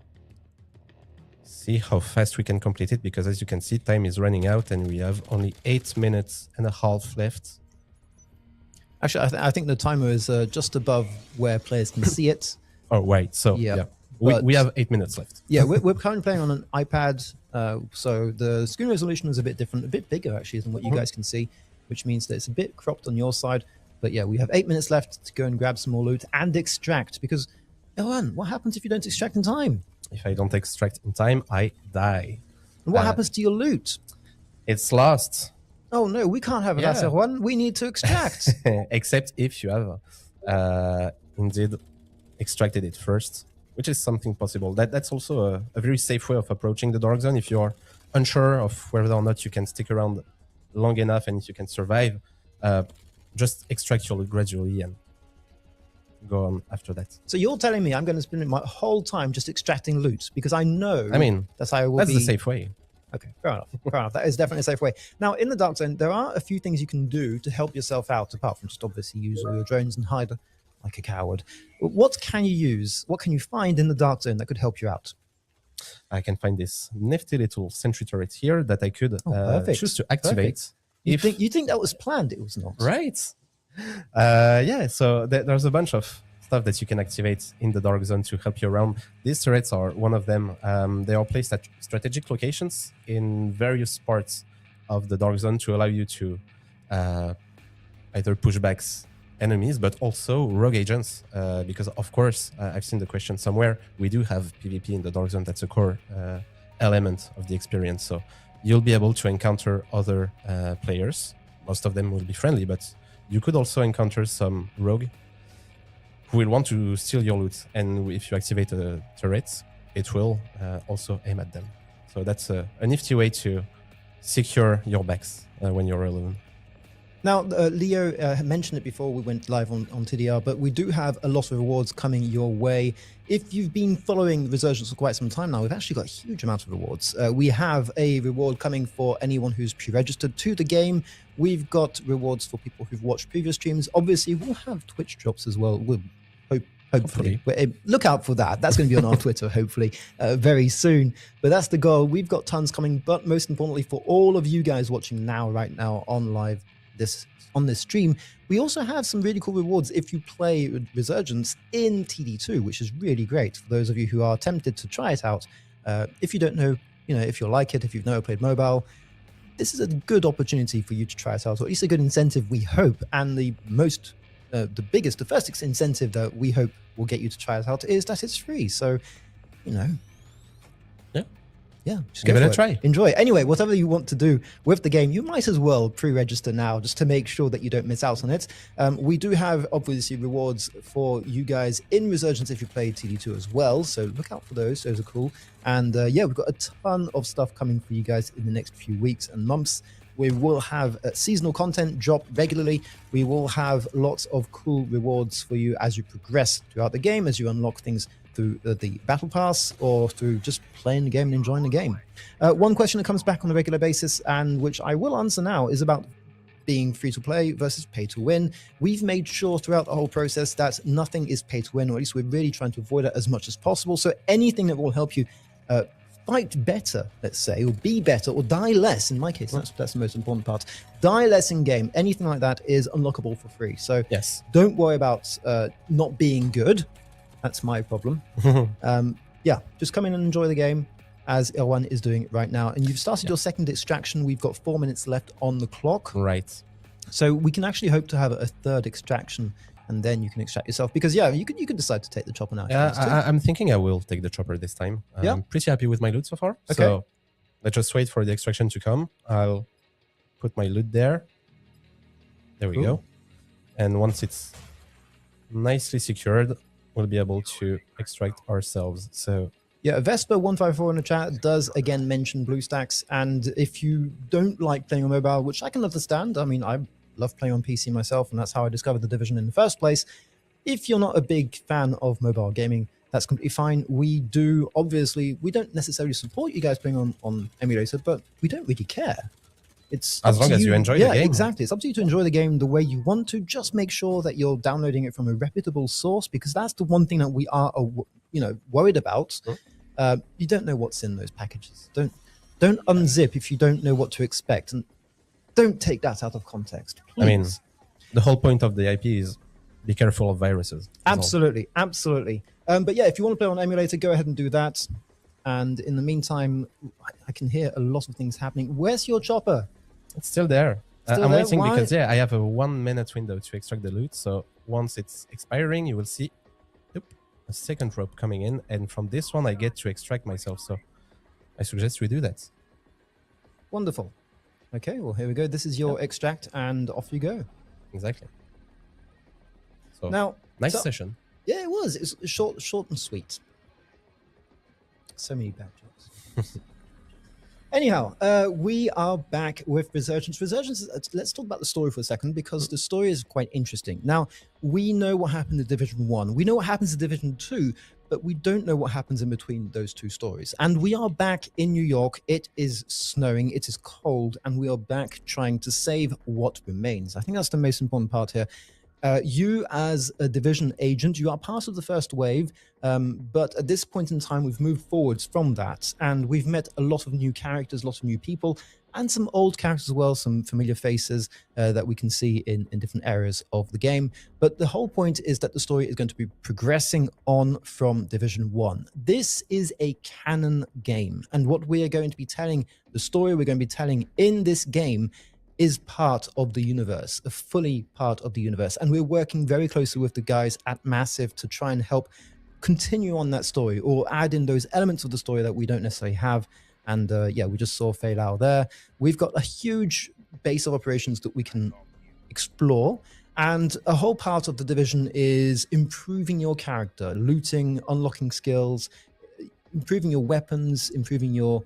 see how fast we can complete it, because as you can see, time is running out and we have only 8 minutes and a half left. Actually, I think the timer is just above where players can see it. Oh, right. So, yeah. We have 8 minutes left. Yeah, we're currently playing on an iPad, so the screen resolution is a bit different, a bit bigger actually than what you guys can see, which means that it's a bit cropped on your side. But yeah, we have 8 minutes left to go and grab some more loot and extract, because, Erwan, what happens if you don't extract in time? If I don't extract in time, I die. And what happens to your loot? It's lost. Oh no, we can't have that, Erwan. We need to extract. Except if you have indeed extracted it first, which is something possible. That's also a very safe way of approaching the Dark Zone. If you're unsure of whether or not you can stick around long enough and if you can survive, just extract your loot gradually and go on after that. So you're telling me I'm going to spend my whole time just extracting loot, because I know that's how I will be... the safe way. Okay, fair enough. Fair enough. That is definitely a safe way. Now, in the Dark Zone, there are a few things you can do to help yourself out, apart from just obviously use all your drones and hide like a coward. What can you use? What can you find in the Dark Zone that could help you out? I can find this nifty little sentry turret here that I could choose to activate. You think that was planned? It was not. Right. Yeah, so there's a bunch of stuff that you can activate in the Dark Zone to help you around. These turrets are one of them. They are placed at strategic locations in various parts of the Dark Zone to allow you to either push back enemies, but also rogue agents, because of course, I've seen the question somewhere, we do have PvP in the Dark Zone. That's a core element of the experience. So you'll be able to encounter other players. Most of them will be friendly, but you could also encounter some rogue who will want to steal your loot. And if you activate a turret, it will also aim at them. So that's a nifty way to secure your backs when you're alone. Now, Leo mentioned it before we went live on TDR, but we do have a lot of rewards coming your way. If you've been following Resurgence for quite some time now, we've actually got a huge amount of rewards. We have a reward coming for anyone who's pre-registered to the game. We've got rewards for people who've watched previous streams. Obviously, we'll have Twitch drops as well. Hopefully. Look out for that. That's going to be on our Twitter, hopefully, very soon. But that's the goal. We've got tons coming, but most importantly, for all of you guys watching right now on live, on this stream, we also have some really cool rewards if you play Resurgence in TD2, which is really great for those of you who are tempted to try it out. If you don't know, if you like it, if you've never played mobile, this is a good opportunity for you to try it out, or at least a good incentive, we hope. And the first incentive that we hope will get you to try it out is that it's free. So, yeah, just give it a try. Enjoy it. Anyway, whatever you want to do with the game, you might as well pre-register now just to make sure that you don't miss out on it. We do have, obviously, rewards for you guys in Resurgence if you play TD2 as well. So look out for those. Those are cool. And yeah, we've got a ton of stuff coming for you guys in the next few weeks and months. We will have seasonal content drop regularly. We will have lots of cool rewards for you as you progress throughout the game, as you unlock things through the battle pass or through just playing the game and enjoying the game. One question that comes back on a regular basis, and which I will answer now, is about being free to play versus pay to win. We've made sure throughout the whole process that nothing is pay to win, or at least we're really trying to avoid it as much as possible. So anything that will help you fight better, let's say, or be better, or die less, in my case, that's the most important part. Die less in game, anything like that is unlockable for free. So yes, don't worry about not being good. That's my problem. Yeah, just come in and enjoy the game as Erwan is doing it right now. And you've started your second extraction. We've got 4 minutes left on the clock. Right. So we can actually hope to have a third extraction, and then you can extract yourself. Because yeah, you could decide to take the chopper now. I'm thinking I will take the chopper this time. I'm pretty happy with my loot so far. Okay. So let's just wait for the extraction to come. I'll put my loot there. There we go. And once it's nicely secured, we'll be able to extract ourselves. So yeah, Vespa154 in the chat does again mention BlueStacks, and if you don't like playing on mobile, which I can understand, I mean, I love playing on PC myself, and that's how I discovered The Division in the first place. If you're not a big fan of mobile gaming, that's completely fine. We do, obviously, we don't necessarily support you guys playing on emulator, but we don't really care. It's as long as you enjoy the game. Yeah, exactly. It's up to you to enjoy the game the way you want to. Just make sure that you're downloading it from a reputable source, because that's the one thing that we are, worried about. You don't know what's in those packages. Don't unzip if you don't know what to expect, and don't take that out of context. Please. I mean, the whole point of the IP is be careful of viruses. Absolutely, absolutely. But yeah, if you want to play on emulator, go ahead and do that. And in the meantime, I can hear a lot of things happening. Where's your chopper? It's still there. Still I'm there? waiting Why? because I have a 1 minute window to extract the loot. So once it's expiring, you will see a second rope coming in, and from this one I get to extract myself. So I suggest we do that. Wonderful. Okay, well here we go. This is your extract, and off you go. Exactly. So Now, nice so- session. Yeah, it was. It was short and sweet. So many bad jokes. Anyhow, we are back with Resurgence. Resurgence, let's talk about the story for a second, because the story is quite interesting. Now, we know what happened in Division 1. We know what happens in Division 2, but we don't know what happens in between those two stories. And we are back in New York. It is snowing, it is cold, and we are back trying to save what remains. I think that's the most important part here. You, as a Division agent, you are part of the first wave, but at this point in time, we've moved forwards from that, and we've met a lot of new characters, lots of new people, and some old characters as well, some familiar faces that we can see in different areas of the game. But the whole point is that the story is going to be progressing on from Division 1. This is a canon game, and what we are going to be telling, the story we're going to be telling in this game, is part of the universe, a fully part of the universe. And we're working very closely with the guys at Massive to try and help continue on that story, or add in those elements of the story that we don't necessarily have. And yeah, we just saw Fei Lao there. We've got a huge base of operations that we can explore. And a whole part of the Division is improving your character, looting, unlocking skills, improving your weapons, improving your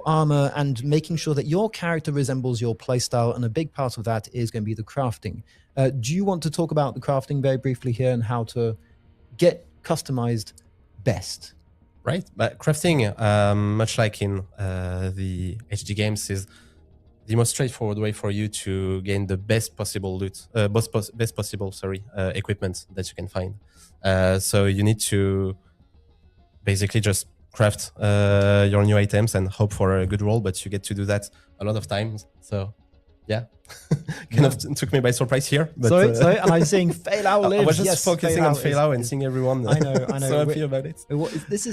armor, and making sure that your character resembles your playstyle. And a big part of that is going to be the crafting. Do you want to talk about the crafting very briefly here, and how to get customized best? Right, but crafting, much like in the HD games, is the most straightforward way for you to gain the best possible loot, best possible equipment that you can find. So you need to basically just craft your new items and hope for a good roll, but you get to do that a lot of times. So yeah, kind of took me by surprise here. But, sorry, and I'm saying Fei Lao lives. I was just yes, focusing on Fei Lao and seeing everyone. I know. So happy about it.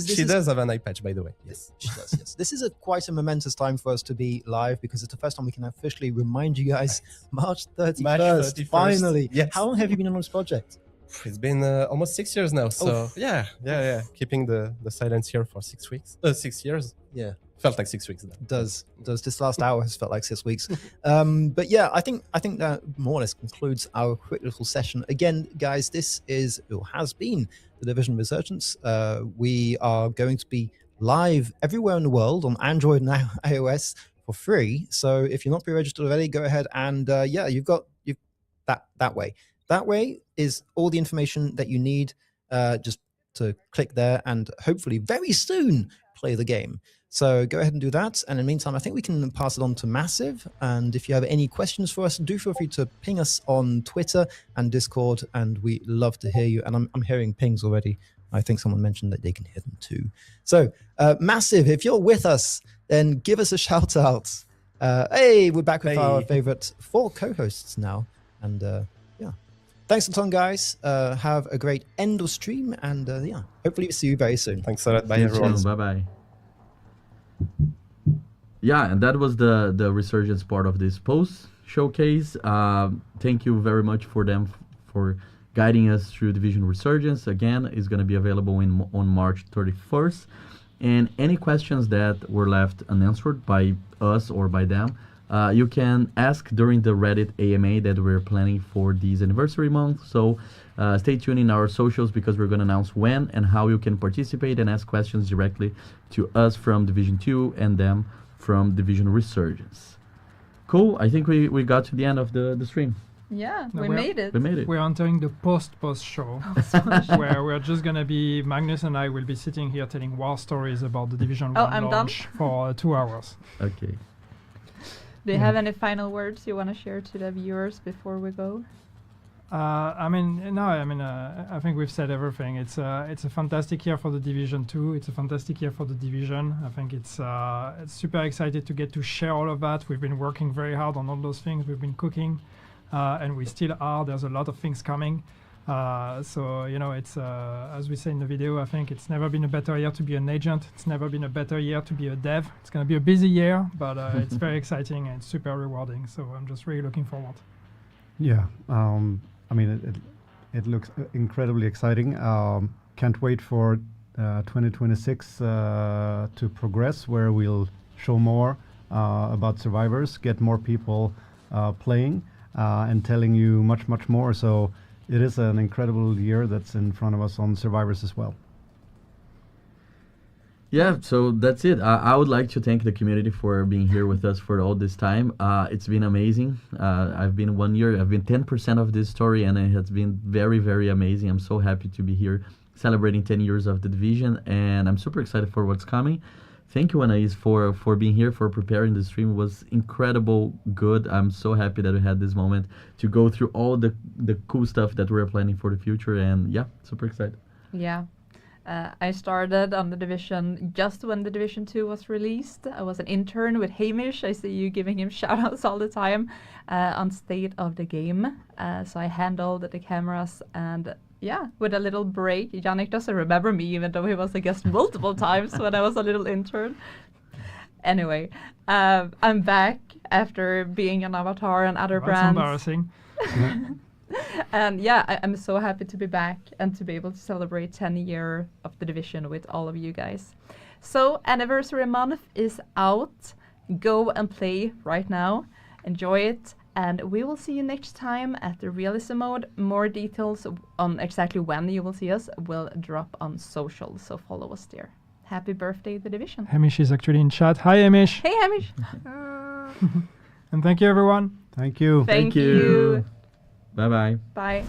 She does have an eye patch, by the way. Yes, she does. Yes, this is quite a momentous time for us to be live, because it's the first time we can officially remind you guys. March 31st. Finally. Yes. How long have you been on this project? It's been almost 6 years now. So yeah. Keeping the silence here for 6 weeks. 6 years. Yeah. Felt like 6 weeks. Does this last hour has felt like 6 weeks. But yeah, I think that more or less concludes our quick little session. Again, guys, this is, or has been, the Division Resurgence. We are going to be live everywhere in the world on Android and iOS for free. So if you're not pre-registered already, go ahead and yeah, you've that way. That way is all the information that you need, just to click there and hopefully very soon play the game. So go ahead and do that. And in the meantime, I think we can pass it on to Massive. And if you have any questions for us, do feel free to ping us on Twitter and Discord, and we love to hear you. And I'm hearing pings already. I think someone mentioned that they can hear them too. So Massive, if you're with us, then give us a shout out. Hey, we're back with our favorite 4 co-hosts now. And yeah, thanks a ton, guys. Have a great end of stream, and yeah, hopefully see you very soon. Thanks a lot. Bye, everyone. Bye-bye. Yeah, and that was the Resurgence part of this post showcase. Thank you very much for them for guiding us through Division Resurgence. Again, it's going to be available on March 31st. And any questions that were left unanswered by us or by them, you can ask during the Reddit AMA that we're planning for this anniversary month. So stay tuned in our socials, because we're going to announce when and how you can participate and ask questions directly to us from Division 2 and them from Division Resurgence. Cool. I think we got to the end of the stream. Yeah, No, we made it. We made it. We're entering the post show, where we're just gonna be, Magnus and I will be sitting here telling war stories about the Division 1 I'm launch for 2 hours. Okay. Do you have any final words you want to share to the viewers before we go? I think we've said everything. It's a fantastic year for the Division 2. It's a fantastic year for the Division. I think it's super excited to get to share all of that. We've been working very hard on all those things. We've been cooking, and we still are. There's a lot of things coming. So it's as we say in the video. I think it's never been a better year to be an agent. It's never been a better year to be a dev. It's going to be a busy year, but it's very exciting and super rewarding. So I'm just really looking forward. Yeah. It looks incredibly exciting. Can't wait for 2026 to progress, where we'll show more about Survivors, get more people playing, and telling you much, much more. So it is an incredible year that's in front of us on Survivors as well. Yeah, so that's it. I would like to thank the community for being here with us for all this time. It's been amazing. I've been 1 year, I've been 10% of this story, and it has been very, very amazing. I'm so happy to be here celebrating 10 years of the Division, and I'm super excited for what's coming. Thank you, Anais, for being here, for preparing the stream. It was incredible good. I'm so happy that we had this moment to go through all the cool stuff that we're planning for the future, and yeah, super excited. Yeah. I started on the Division just when the Division 2 was released. I was an intern with Hamish. I see you giving him shoutouts all the time on State of the Game. So I handled the cameras, and yeah, with a little break. Yannick doesn't remember me, even though he was a guest multiple times when I was a little intern. Anyway, I'm back after being an Avatar and other brands. That's embarrassing. And yeah, I'm so happy to be back and to be able to celebrate 10 years of the Division with all of you guys. So Anniversary Month is out. Go and play right now. Enjoy it. And we will see you next time at the Realism Mode. More details on exactly when you will see us will drop on social, so follow us there. Happy birthday, The Division. Hamish is actually in chat. Hi, Hamish. Hey, Hamish. And thank you, everyone. Thank you. Thank you. Bye-bye. Bye.